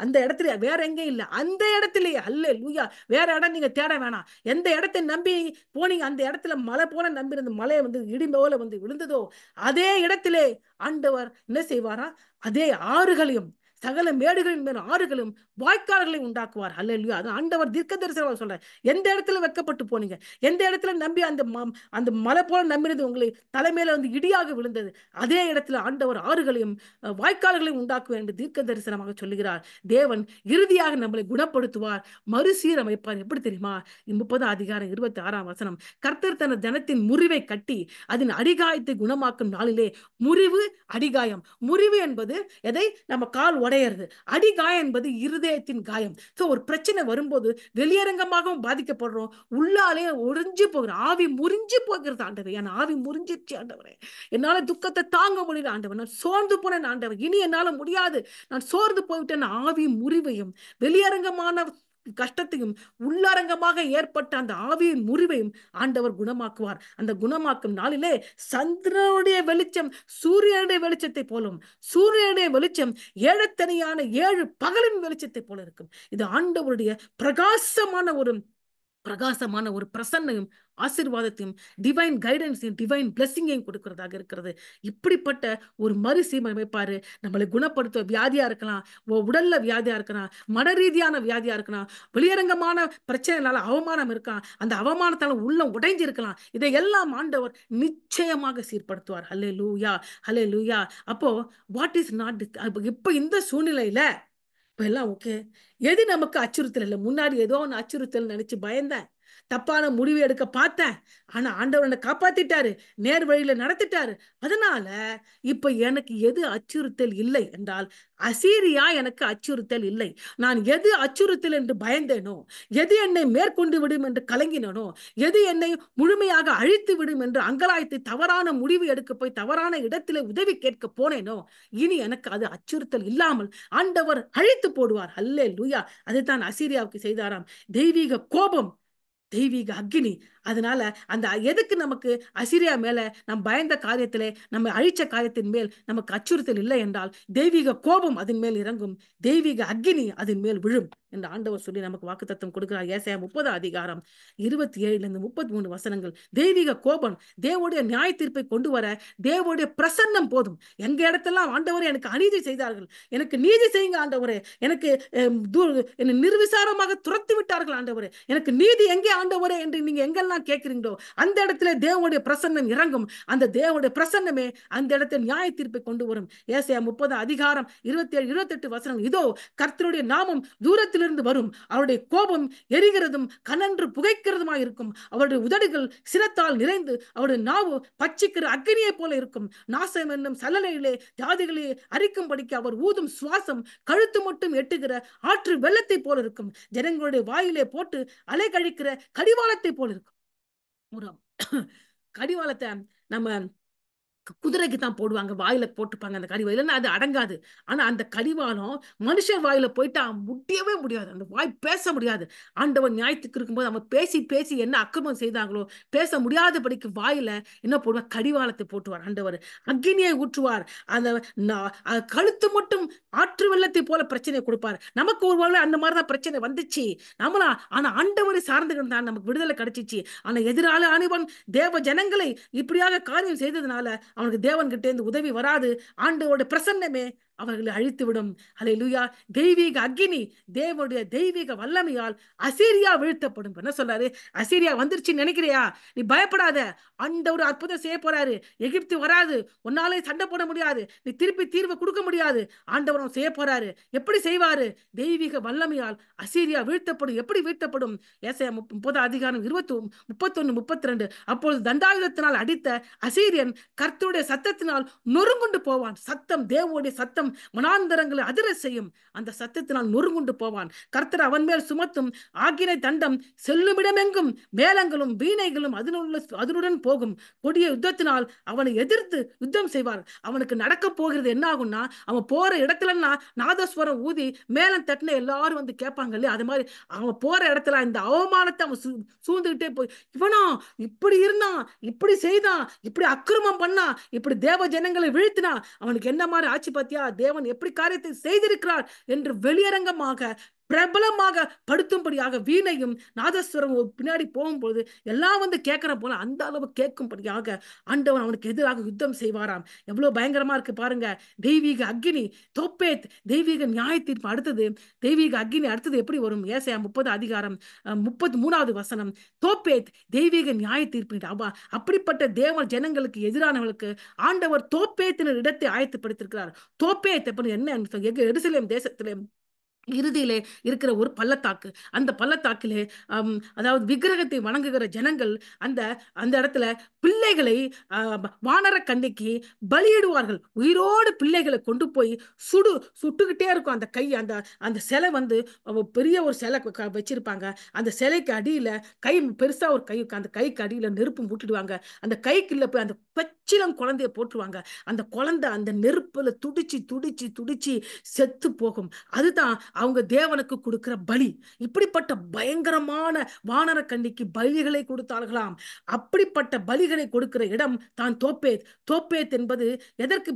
அந்த இடத்துல வேற எங்க இல்ல, அந்த இடத்துலயே அல்லேலூயா. வேற இடம் நீங்க தேட வேணாம். எந்த இடத்தை நம்பி போனீங்க, அந்த இடத்துல மலை போல நம்பி இருந்த மலை வந்து இடி போல வந்து விழுந்ததோ, அதே இடத்திலே ஆண்டவர் என்ன செய்வாரா, அதே ஆறுகளையும் சகல மேடுகளின் மேல் ஆறுகளும் வாய்க்கால்களையும் உண்டாக்குவார். அல்லேலூயா. அது ஆண்டவர் தீர்க்க தரிசனமாக சொல்ற. எந்த இடத்துல வெட்கப்பட்டு போனீங்க, எந்த இடத்துல நம்பி அந்த மலை போல நம்பினது உங்களை தலைமையில வந்து இடியாக விழுந்தது, அதே இடத்துல ஆண்டவர் ஆறுகளையும் வாய்க்கால்களையும் உண்டாக்குவார் என்று தீர்க்க தரிசனமாக சொல்லுகிறார். தேவன் இறுதியாக நம்மளை குணப்படுத்துவார், மறுசீரமைப்பார். எப்படி தெரியுமா? 30 அதிகாரம் 26ஆம் வசனம் கர்த்தர் தனது ஜனத்தின் முறிவை கட்டி அதன் அடிகாயத்தை குணமாக்கும் நாளிலே. முறிவு, அடிகாயம். முறிவு என்பது எதை? நம்ம கால் உடையிறது. அடிகாயம் என்பது இருதயத்தின் காயம். சோ ஒரு பிரச்சனை வரும்போது வெளியரங்கமாகவும் பாதிக்கப்படுறோம், உள்ளாலே ஒழிஞ்சு போகிற ஆவி முறிஞ்சு போகிறது. ஆண்டவர், என் ஆவி முறிஞ்சிருச்சு ஆண்டவரே, என்னால துக்கத்தை தாங்க முடியல ஆண்டவர், நான் சோர்ந்து போனேன் ஆண்டவர், இனி என்னால முடியாது, நான் சோர்ந்து போய்விட்டேன். ஆவி முறிவையும் வெளியரங்கமான கஷ்டத்தையும் உள்ளரங்கமாக ஏற்பட்ட அந்த ஆவியின் முறிவையும் ஆண்டவர் குணமாக்குவார். அந்த குணமாக்கும் நாளிலே சந்திரனுடைய வெளிச்சம் சூரியனுடைய வெளிச்சத்தை போலும், சூரியனுடைய வெளிச்சம் ஏழத்தனையான 7 பகலின் வெளிச்சத்தை போல இருக்கும். இது ஆண்டவருடைய பிரகாசமான ஒரு பிரகாசமான ஒரு பிரசன்னையும் ஆசீர்வாதத்தையும் டிவைன் கைடன்ஸையும் டிவைன் பிளெஸிங்கையும் கொடுக்கிறதாக இருக்கிறது. இப்படிப்பட்ட ஒரு மறுசீரமைப்பாரு நம்மளை குணப்படுத்த. வியாதியா இருக்கலாம், உடல்ல வியாதியா இருக்கலாம், மன ரீதியான வியாதியா இருக்கலாம், வெளியரங்கமான பிரச்சனைனால அவமானம் இருக்கலாம், அந்த அவமானத்தால உள்ளம் உடைஞ்சு இருக்கலாம். இதையெல்லாம் ஆண்டவர் நிச்சயமாக சீர்படுத்துவார். ஹல்லேலூயா, ஹல்லேலூயா. அப்போ வாட் இஸ் நாட், இப்ப இந்த சூழ்நிலையில இப்ப எல்லாம் ஓகே. எது நமக்கு அச்சுறுத்தல் இல்லை? முன்னாடி ஏதோ ஒன்று அச்சுறுத்தல் நினைச்சு பயந்தேன், தப்பான முடிவு எடுக்க பார்த்தேன். ஆனா ஆண்டவர் என்னை காப்பாத்திட்டாரு, நேர் வழியில நடத்திட்டாரு. அதனால இப்ப எனக்கு எது அச்சுறுத்தல் இல்லை என்றால், அசீரியா எனக்கு அச்சுறுத்தல் இல்லை. நான் எது அச்சுறுத்தல் என்று பயந்தேனோ, எது என்னை மேற்கொண்டு விடும் என்று கலங்கினோ, எது என்னை முழுமையாக அழித்து விடும் என்று அங்கலாய்த்து தவறான முடிவு எடுக்க போய் தவறான இடத்திலே உதவி கேட்க போனேனோ, இனி எனக்கு அது அச்சுறுத்தல் இல்லாமல் ஆண்டவர் அழித்து போடுவார். அல்லேலூயா. அதுதான் அசீரியாவுக்கு செய்தாராம். தெய்வீக கோபம், தெய்வீக அக்கினி. அதனால அந்த எதுக்கு நமக்கு அசீரியா மேல நம் பயந்த காரியத்திலே, நம்ம அழிச்ச காரியத்தின் மேல் நமக்கு அச்சுறுத்தல் இல்லை என்றால், தெய்வீக கோபம் அதன் மேல் இறங்கும், தெய்வீக அக்கினி அதன் மேல் விழும் என்று ஆண்டவர் சொல்லி நமக்கு வாக்குத்தத்தம் கொடுக்கிறார். ஏசாயா 30 அதிகாரம் 27-33 வசனங்கள். தெய்வீக கோபம், தேவனுடைய நியாய தீர்ப்பை கொண்டு வர தேவனுடைய பிரசன்னம் போதும். எங்க இடத்தெல்லாம் ஆண்டவரே எனக்கு அநீதி செய்தார்கள், எனக்கு நீதி செய்யுங்க ஆண்டவரே, எனக்கு என்னை நிர்விசாரமாக துரத்தி விட்டார்கள் ஆண்டவரே, எனக்கு நீதி எங்கே ஆண்டவரே என்று நீங்க எங்கெல்லாம் கேட்கிறீங்களோ அந்த இடத்துல தேவனுடைய பிரசன்னம் இறங்கும். அந்த தேவனுடைய பிரசன்னமே அந்த இடத்துல நியாய தீர்ப்பை கொண்டு வரும். ஏசாயா 30 அதிகாரம் 27-28 வசனம். இதோ கர்த்தருடைய நாமம் தூரத்திலிருந்து வரும், அவருடைய கோபம் எரிகிறதும் கனன்று புகைக்கிறதுமா இருக்கும், அவருடைய உதடுகள் சினத்தால் நிறைந்து அவருடைய நாவு பச்சிக்கிற அக்னியை போல இருக்கும். நாசம் என்னும் சல்லலையிலே ஜாதிகளே அரிக்கும்படிக்கு அவர் ஊதும் சுவாசம் கழுத்து மட்டும் எட்டுகிற ஆற்று வெள்ளத்தை போல இருக்கும். ஜனங்களுடைய வாயிலே போட்டு அலை கழிக்கிற கடிவாளத்தை போல இருக்கும். ஒரு கடிவாளத்தை நம்ம குதிரைக்கு தான் போடுவாங்க, வாயில போட்டுப்பாங்க அந்த கடிவாளம், இல்லைன்னா அது அடங்காது. ஆனா அந்த கடிவாளம் மனுஷன் வாயில போயிட்டா முடியவே முடியாது, அந்த வாய் பேச முடியாது. ஆண்டவன் நியாயத்துக்கு இருக்கும்போது அவங்க பேசி பேசி என்ன அக்கிரமம் செய்தாங்களோ பேச முடியாதபடிக்கு வாயில என்ன போடுவார்? கடிவாளத்தை போட்டுவார் ஆண்டவர். அக்னியை ஊற்றுவார். அந்த கழுத்து மட்டும் ஆற்று வெள்ளத்தை போல பிரச்சனை கொடுப்பார். நமக்கு ஒருவேளை அந்த மாதிரிதான் பிரச்சனை வந்துச்சு நம்மளா, ஆனா ஆண்டவரை சார்ந்துகிட்டு நமக்கு விடுதலை கிடைச்சிச்சு. ஆனா எதிரால அனைவன் தேவ ஜனங்களை இப்படியாக காரியம் செய்ததுனால அவனுக்கு தேவன் கிட்டே இருந்து உதவி வராது. ஆண்டவருடைய பிரசன்னமே அவர்களை அழித்துவிடும். ஹல்லேலூயா. தெய்வீக அக்கினி, தேவனுடைய தெய்வீக வல்லமையால் அசீரியா வீழ்த்தப்படும். என்ன சொல்றாரு? அசீரியா வந்துருச்சுன்னு நினைக்கிறியா? நீ பயப்படாத, ஆண்டவர் அற்புதம் செய்ய போறாரு. எகிப்து வராது, உன்னாலே சண்டை போட முடியாது, நீ திருப்பி தீர்வு கொடுக்க முடியாது. ஆண்டவர் செய்ய போறாரு. எப்படி செய்வாரு? தெய்வீக வல்லமையால் அசீரியா வீழ்த்தப்படும். எப்படி வீழ்த்தப்படும்? ஏசாயா 30 அதிகாரம் 31-32. அப்பொழுது தண்டாயுதத்தினால் அடித்த அசீரியன் கர்த்தருடைய சத்தத்தினால் நொறுங்குண்டு போவான். சத்தம், தேவனுடைய சத்தம் மனாந்தரங்களை அதிர செய்யும். அந்த சத்தத்தினால் நொறுங்குண்டு போவான். கர்த்தர் அவன் மேல் சுமத்தும் ஆக்கினை தண்டம் செல்லுமிடமெங்கும் மேளங்களும் வீணைகளும் அதனுடன் போகும். கொடிய யுத்தத்தினால் அவனை எதிர்த்து யுத்தம் செய்வார். அவனுக்கு நடக்க போகிறது என்ன ஆகும்னா, அவன் போற இடத்துல நாதஸ்வரம் ஊதி மேலம் தட்டின எல்லாரும் வந்து கேட்பாங்க இல்லையா, அது மாதிரி அவன் போற இடத்துல இந்த அவமானத்தை அவன் சூழ்ந்துகிட்டே போய், இவனா இப்படி இருந்தான், இப்படி செய்தான், இப்படி அக்கிரமம் பண்ணா, இப்படி தேவ ஜனங்களை வீழ்த்தினா, அவனுக்கு என்ன மாதிரி ஆட்சி பாத்தியா, தேவன் எப்படி காரியத்தை செய்திருக்கிறார் என்று வெளியரங்கமாக பிரபலமாக படுத்தும்படியாக வீணையும் நாதஸ்வரம் பின்னாடி போகும்போது எல்லாம் வந்து கேட்கிற போல அந்த அளவு கேட்கும்படியாக ஆண்டவன் அவனுக்கு எதிராக யுத்தம் செய்வாராம். எவ்வளவு பயங்கரமா இருக்கு பாருங்க. தெய்வீக அக்கினி, தோப்பேத், தெய்வீக நியாய தீர்ப்பு. அடுத்தது தெய்வீக அக்கினி அடுத்தது எப்படி வரும்? ஏசாயா 30 அதிகாரம் 33 வசனம். தோப்பேத், தெய்வீக நியாய தீர்ப்பு. அப்படிப்பட்ட தேவ ஜனங்களுக்கு எதிரானவர்களுக்கு ஆண்டவர் தோப்பேத்தின் இடத்தை ஆயத்தப்படுத்திருக்கிறார். தோப்பேத் என்ன? எருசலேம் தேசத்திலே இறுதியிலே இருக்கிற ஒரு பள்ளத்தாக்கு. அந்த பள்ளத்தாக்கிலே அதாவது விக்கிரகத்தை வணங்குகிற ஜனங்கள் அந்த அந்த இடத்துல பிள்ளைகளை வானர கண்ணிக்கு பலியிடுவார்கள். உயிரோடு பிள்ளைகளை கொண்டு போய் சுட்டுக்கிட்டே இருக்கும். அந்த கை அந்த அந்த சிலை வந்து பெரிய ஒரு சிலை வச்சிருப்பாங்க. அந்த சிலைக்கு அடியில கை பெருசா ஒரு கை, அந்த கைக்கு அடியில நெருப்பு மூட்டிடுவாங்க. அந்த கைக்குள்ள போய் அந்த பச்சிலம் குழந்தைய போட்டுருவாங்க. அந்த குழந்தை அந்த நெருப்புல துடிச்சு துடிச்சு துடிச்சு செத்து போகும். அதுதான் அவங்க தேவனுக்கு கொடுக்கிற பலி. இப்படிப்பட்ட பயங்கரமான வானர கண்ணிக்கு பலிகளை கொடுத்தார்களாம். அப்படிப்பட்ட பலிகளை கொடுக்கிற இடம் தான் தோப்பேத். தோப்பேத் என்பது எதற்கு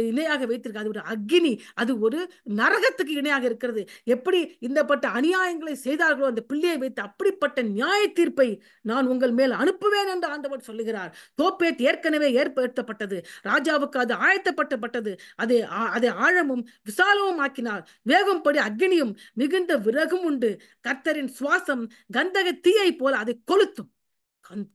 இணையாக வைத்திருக்கு? அது ஒரு அக்னி, அது ஒரு நரகத்துக்கு இணையாக இருக்கிறது. எப்படி இந்த பட்ட அநியாயங்களை செய்தார்களோ அந்த பிள்ளையை வைத்து, அப்படிப்பட்ட நியாய தீர்ப்பை நான் உங்கள் மேல் அனுப்புவேன் என்று ஆண்டவர் சொல்லுகிறார். தோப்பேத் ஏற்கனவே ஏற்படுத்தப்பட்டது, ராஜாவுக்கு அது ஆயத்தப்பட்டப்பட்டது. அதை ஆழமும் விசாலமும் ஆக்கினார். வேகும்படி அக்னியும் மிகுந்த விறகும் உண்டு. கர்த்தரின் சுவாசம் கந்தக தீயை போல அதை கொளுத்தும்.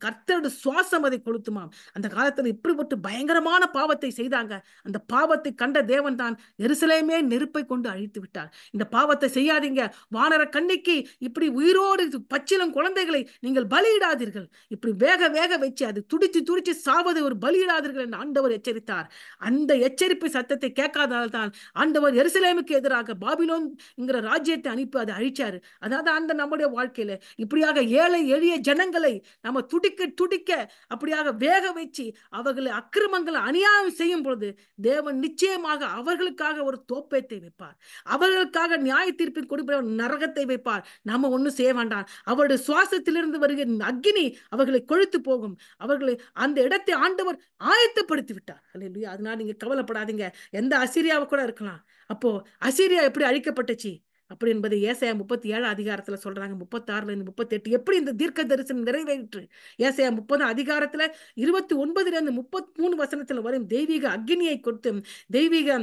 கர்த்தரோட சுவாசம் அதை கொளுத்துமாம். அந்த காலத்துல இப்படிப்பட்ட பயங்கரமான பாவத்தை செய்தாங்க. அந்த பாவத்தை கண்ட தேவன் தான் எருசலேமே நெருப்பை கொண்டு அழித்து விட்டார். இந்த பாவத்தை செய்யாதீங்க, வானர கண்ணிக்கு இப்படி உயிரோடு பச்சிலம் குழந்தைகளை நீங்கள் பலியிடாதீர்கள், இப்படி வேக வேக வச்சு அது துடிச்சு துடிச்சு சாவதை ஒரு பலியிடாதீர்கள் என்று ஆண்டவர் எச்சரித்தார். அந்த எச்சரிப்பு சத்தத்தை கேட்காததால் தான் ஆண்டவர் எருசலேமுக்கு எதிராக பாபிலோன் என்கிற ராஜ்யத்தை அனுப்பி அதை அழிச்சாரு. அதாவது அந்த நம்முடைய வாழ்க்கையில இப்படியாக ஏழை எளிய ஜனங்களை நம்ம துடிக்க துடிக்க அப்படியாக வேக வச்சு அவர்களை அக்கிரமங்களை அநியாயம் செய்யும் பொழுது தேவன் நிச்சயமாக அவர்களுக்காக ஒரு தோப்பேத்தை வைப்பார். அவர்களுக்காக நியாய தீர்ப்பின் கொடுப்ப நரகத்தை வைப்பார். நம்ம ஒண்ணும் செய்ய வேண்டாம். அவருடைய சுவாசத்திலிருந்து வருகிற அக்கினி அவர்களை கொழுத்து போகும். அவர்களை அந்த இடத்தை ஆண்டவர் ஆயத்தப்படுத்தி விட்டார். அல்லேலூயா. அதனால நீங்க கவலைப்படாதீங்க. எந்த அசீரியாவை கூட இருக்கலாம். அப்போ அசீரியா எப்படி அழிக்கப்பட்டுச்சு அப்படி என்பது ஏசாயா 37 அதிகாரத்துல சொல்றாங்க. 36 எப்படி இந்த தீர்க்க தரிசனம் நிறைவேற்று? ஏசாயா 30 அதிகாரத்துல 29 33 வசனத்துல வரும் தெய்வீக அக்னியை கொடுத்து தெய்வீக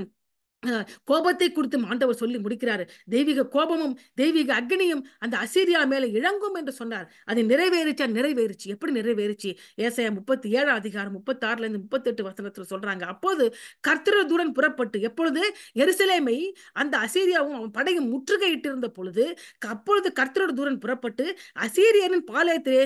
கோபத்தை குறித்து ஆண்டவர் சொல்லி முடிக்கிறாரு. தெய்வீக கோபமும் தெய்வீக அக்னியும் அந்த அசீரியா மேல இழங்கும் என்று சொன்னார். அது நிறைவேறிச்சா? நிறைவேறிச்சு. எப்படி நிறைவேறிச்சு? ஏசாயா 37 அதிகாரம் 36 வசனத்துல சொல்றாங்க. அப்போது கர்த்தர் தூதன் புறப்பட்டு, எப்பொழுது எருசலேமை அந்த அசீரியாவும் அவன் படையும் முற்றுகையிட்டு இருந்த பொழுது, அப்பொழுது கர்த்தரோட தூதன் புறப்பட்டு அசீரியரின் பாளையத்திலே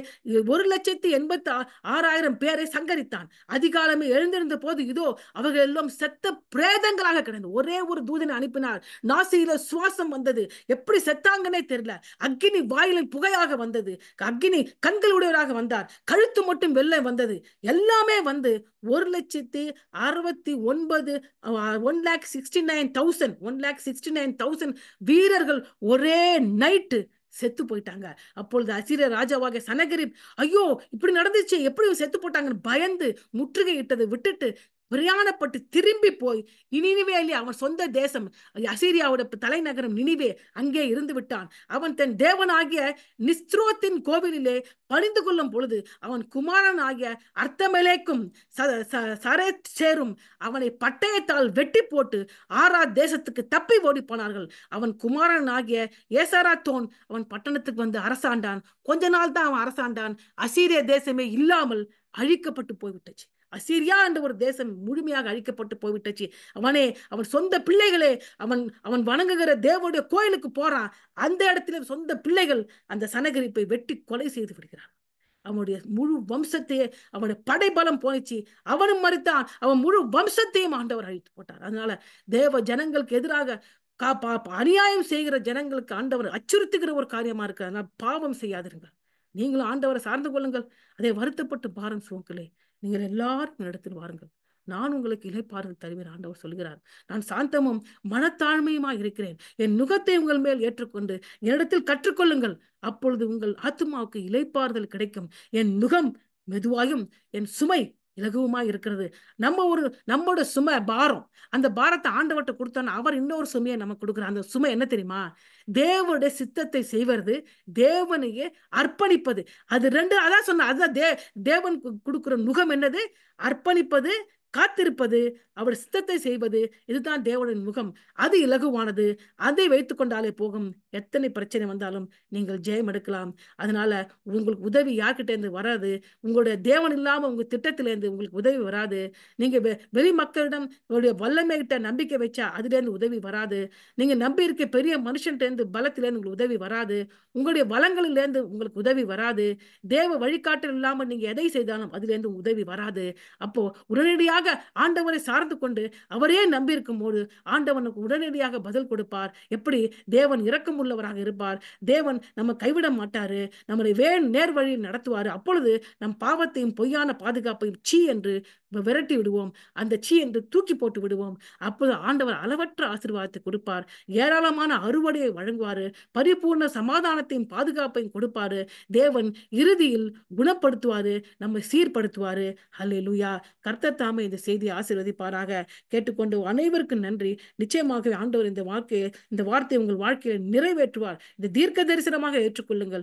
1,86,000 பேரை சங்கரித்தான். அதிகாலமே எழுந்திருந்த போது இதோ அவர்கள் எல்லாம் செத்த பிரேதங்களாக கிடந்து. ஒரே ஒரு தூதனை அனுப்பினார். நாசியில சுவாசம் வந்தது. எப்படி செத்தாங்கன்னே தெரியல. அக்னி வாயிலில் புகையாக வந்தது. அக்னி கண்களுடையவராக வந்தார். கழுத்து மட்டும் வெள்ளை வந்தது. எல்லாமே வந்து 1,69,000 வீரர்கள் ஒரே நைட்டு செத்து போயிட்டாங்க. அப்பொழுது அசீரிய ராஜாவாக சனகரிப், ஐயோ இப்படி நடந்துச்சு, எப்படி செத்து போட்டாங்கன்னு பயந்து முற்றுகையிட்டதை விட்டுட்டு பிரயாணப்பட்டு திரும்பி போய் நினிவேலே, அவன் சொந்த தேசம் அசீரியாவோட தலைநகரம் நினிவே, அங்கே இருந்து விட்டான். அவன் தன் தேவனாகிய நிஸ்ரோத்தின் கோவிலிலே பணிந்து கொள்ளும் பொழுது அவன் குமாரன் ஆகிய அர்த்தமெலேக்கும் சரேச்சேரும் அவனை பட்டயத்தால் வெட்டி போட்டு ஆரா தேசத்துக்கு தப்பி ஓடி போனார்கள். அவன் குமாரன் ஆகிய ஏசராத்தோன் அவன் பட்டணத்துக்கு வந்து அரசாண்டான். கொஞ்ச நாள் தான் அவன் அரசாண்டான். அசீரிய தேசமே இல்லாமல் அழிக்கப்பட்டு போய்விட்டுச்சு. அசீரியா என்ற ஒரு தேசம் முழுமையாக அழிக்கப்பட்டு போய்விட்டுச்சு. அவன் சொந்த பிள்ளைகளே, அவன் வணங்குகிற தேவனுடைய கோயிலுக்கு போறான். அந்த இடத்துல சொந்த பிள்ளைகள் அந்த சனகரிப்பை வெட்டி கொலை செய்து விடுகிறான். அவனுடைய முழு வம்சத்தையே, அவனுடைய படைபலம் போயிடுச்சு. அவனும் மறித்தான். அவன் முழு வம்சத்தையும் ஆண்டவர் அழித்து போட்டார். அதனால தேவ ஜனங்களுக்கு எதிராக அநியாயம் செய்கிற ஜனங்களுக்கு ஆண்டவர் அச்சுறுத்துகிற ஒரு காரியமா இருக்கு. அதனால பாவம் செய்யாதிருங்க. நீங்களும் ஆண்டவரை சார்ந்து கொள்ளுங்கள். அதை வருத்தப்பட்டு பாரம் சுமக்கலே, நீங்கள் எல்லாரும் இடத்தில் வாருங்கள், நான் உங்களுக்கு இளைப்பாறுதல் தருவேன். ஆண்டவர் சொல்கிறார். நான் சாந்தமும் மனத்தாழ்மையுமா இருக்கிறேன். என் நுகத்தை உங்கள் மேல் ஏற்றுக்கொண்டு என்னிடத்தில் கற்றுக்கொள்ளுங்கள், அப்பொழுது உங்கள் ஆத்துமாவுக்கு இளைப்பாறுதல் கிடைக்கும். என் நுகம் மெதுவாயும் என் சுமை இலகுவுமாய் இருக்கிறது. நம்மோட சுமை பாரம், அந்த பாரத்தை ஆண்டவர்கிட்ட கொடுத்தோன்னா அவர் இன்னொரு சுமையை நம்ம கொடுக்குறார். அந்த சுமை என்ன தெரியுமா? தேவனுடைய சித்தத்தை செய்வது, தேவனையே அர்ப்பணிப்பது. அது ரெண்டு. அதான் சொன்ன, அதுதான் தேவன் கொடுக்கிற நுகம் என்னது? அர்ப்பணிப்பது, காத்திருப்பது, அவர் சித்தத்தை செய்வது. இதுதான் தேவனுடைய முகம். அது இலகுவானது. அதை வைத்துக் கொண்டாலே போகும். எத்தனை பிரச்சனை வந்தாலும் நீங்கள் ஜெயம் எடுக்கலாம். அதனால உங்களுக்கு உதவி யார்கிட்ட இருந்து வராது. உங்களுடைய தேவன் இல்லாம உங்க திட்டத்திலேருந்து உங்களுக்கு உதவி வராது. நீங்க வெளி மக்களிடம் வல்லமை கிட்ட நம்பிக்கை வச்சா அதுல இருந்து உதவி வராது. நீங்க நம்பி இருக்க பெரிய மனுஷன்ட்ட இருந்து பலத்திலேருந்து உங்களுக்கு உதவி வராது. உங்களுடைய வளங்களிலிருந்து உங்களுக்கு உதவி வராது. தேவ வழிகாட்டல் இல்லாம நீங்க எதை செய்தாலும் அதுல இருந்து உதவி வராது. அப்போ உடனடியாக முழுமையாக ஆண்டவரை சார்ந்து கொண்டு அவரே நம்பி இருக்கும் போது ஆண்டவனுக்கு உடனடியாக பதில் கொடுப்பார். எப்படி? தேவன் இரக்கம் உள்ளவராக இருப்பார். தேவன் நம்ம கைவிட மாட்டாரு. நம்மளை நேர் வழியில் நடத்துவாரு. அப்பொழுது நம் பாவத்தையும் பொய்யான பாதுகாப்பையும் சீ என்று விரட்டி விடுவோம். அந்த சீ என்று தூக்கி போட்டு விடுவோம். அப்போது ஆண்டவர் அளவற்ற ஆசீர்வாதத்தை கொடுப்பார். ஏராளமான அறுவடையை வழங்குவாரு. பரிபூர்ண சமாதானத்தையும் பாதுகாப்பையும் கொடுப்பாரு. தேவன் இறுதியில் குணப்படுத்துவாரு. நம்மை சீர்படுத்துவாரு. ஹல்லேலூயா. கர்த்தர் தாமே இந்த செய்தியை ஆசீர்வதிப்பாராக. கேட்டுக்கொண்டு அனைவருக்கும் நன்றி. நிச்சயமாக ஆண்டவர் இந்த வார்த்தையை உங்கள் வாழ்க்கையில் நிறைவேற்றுவார். இந்த தீர்க்க தரிசனமாக ஏற்றுக்கொள்ளுங்கள்.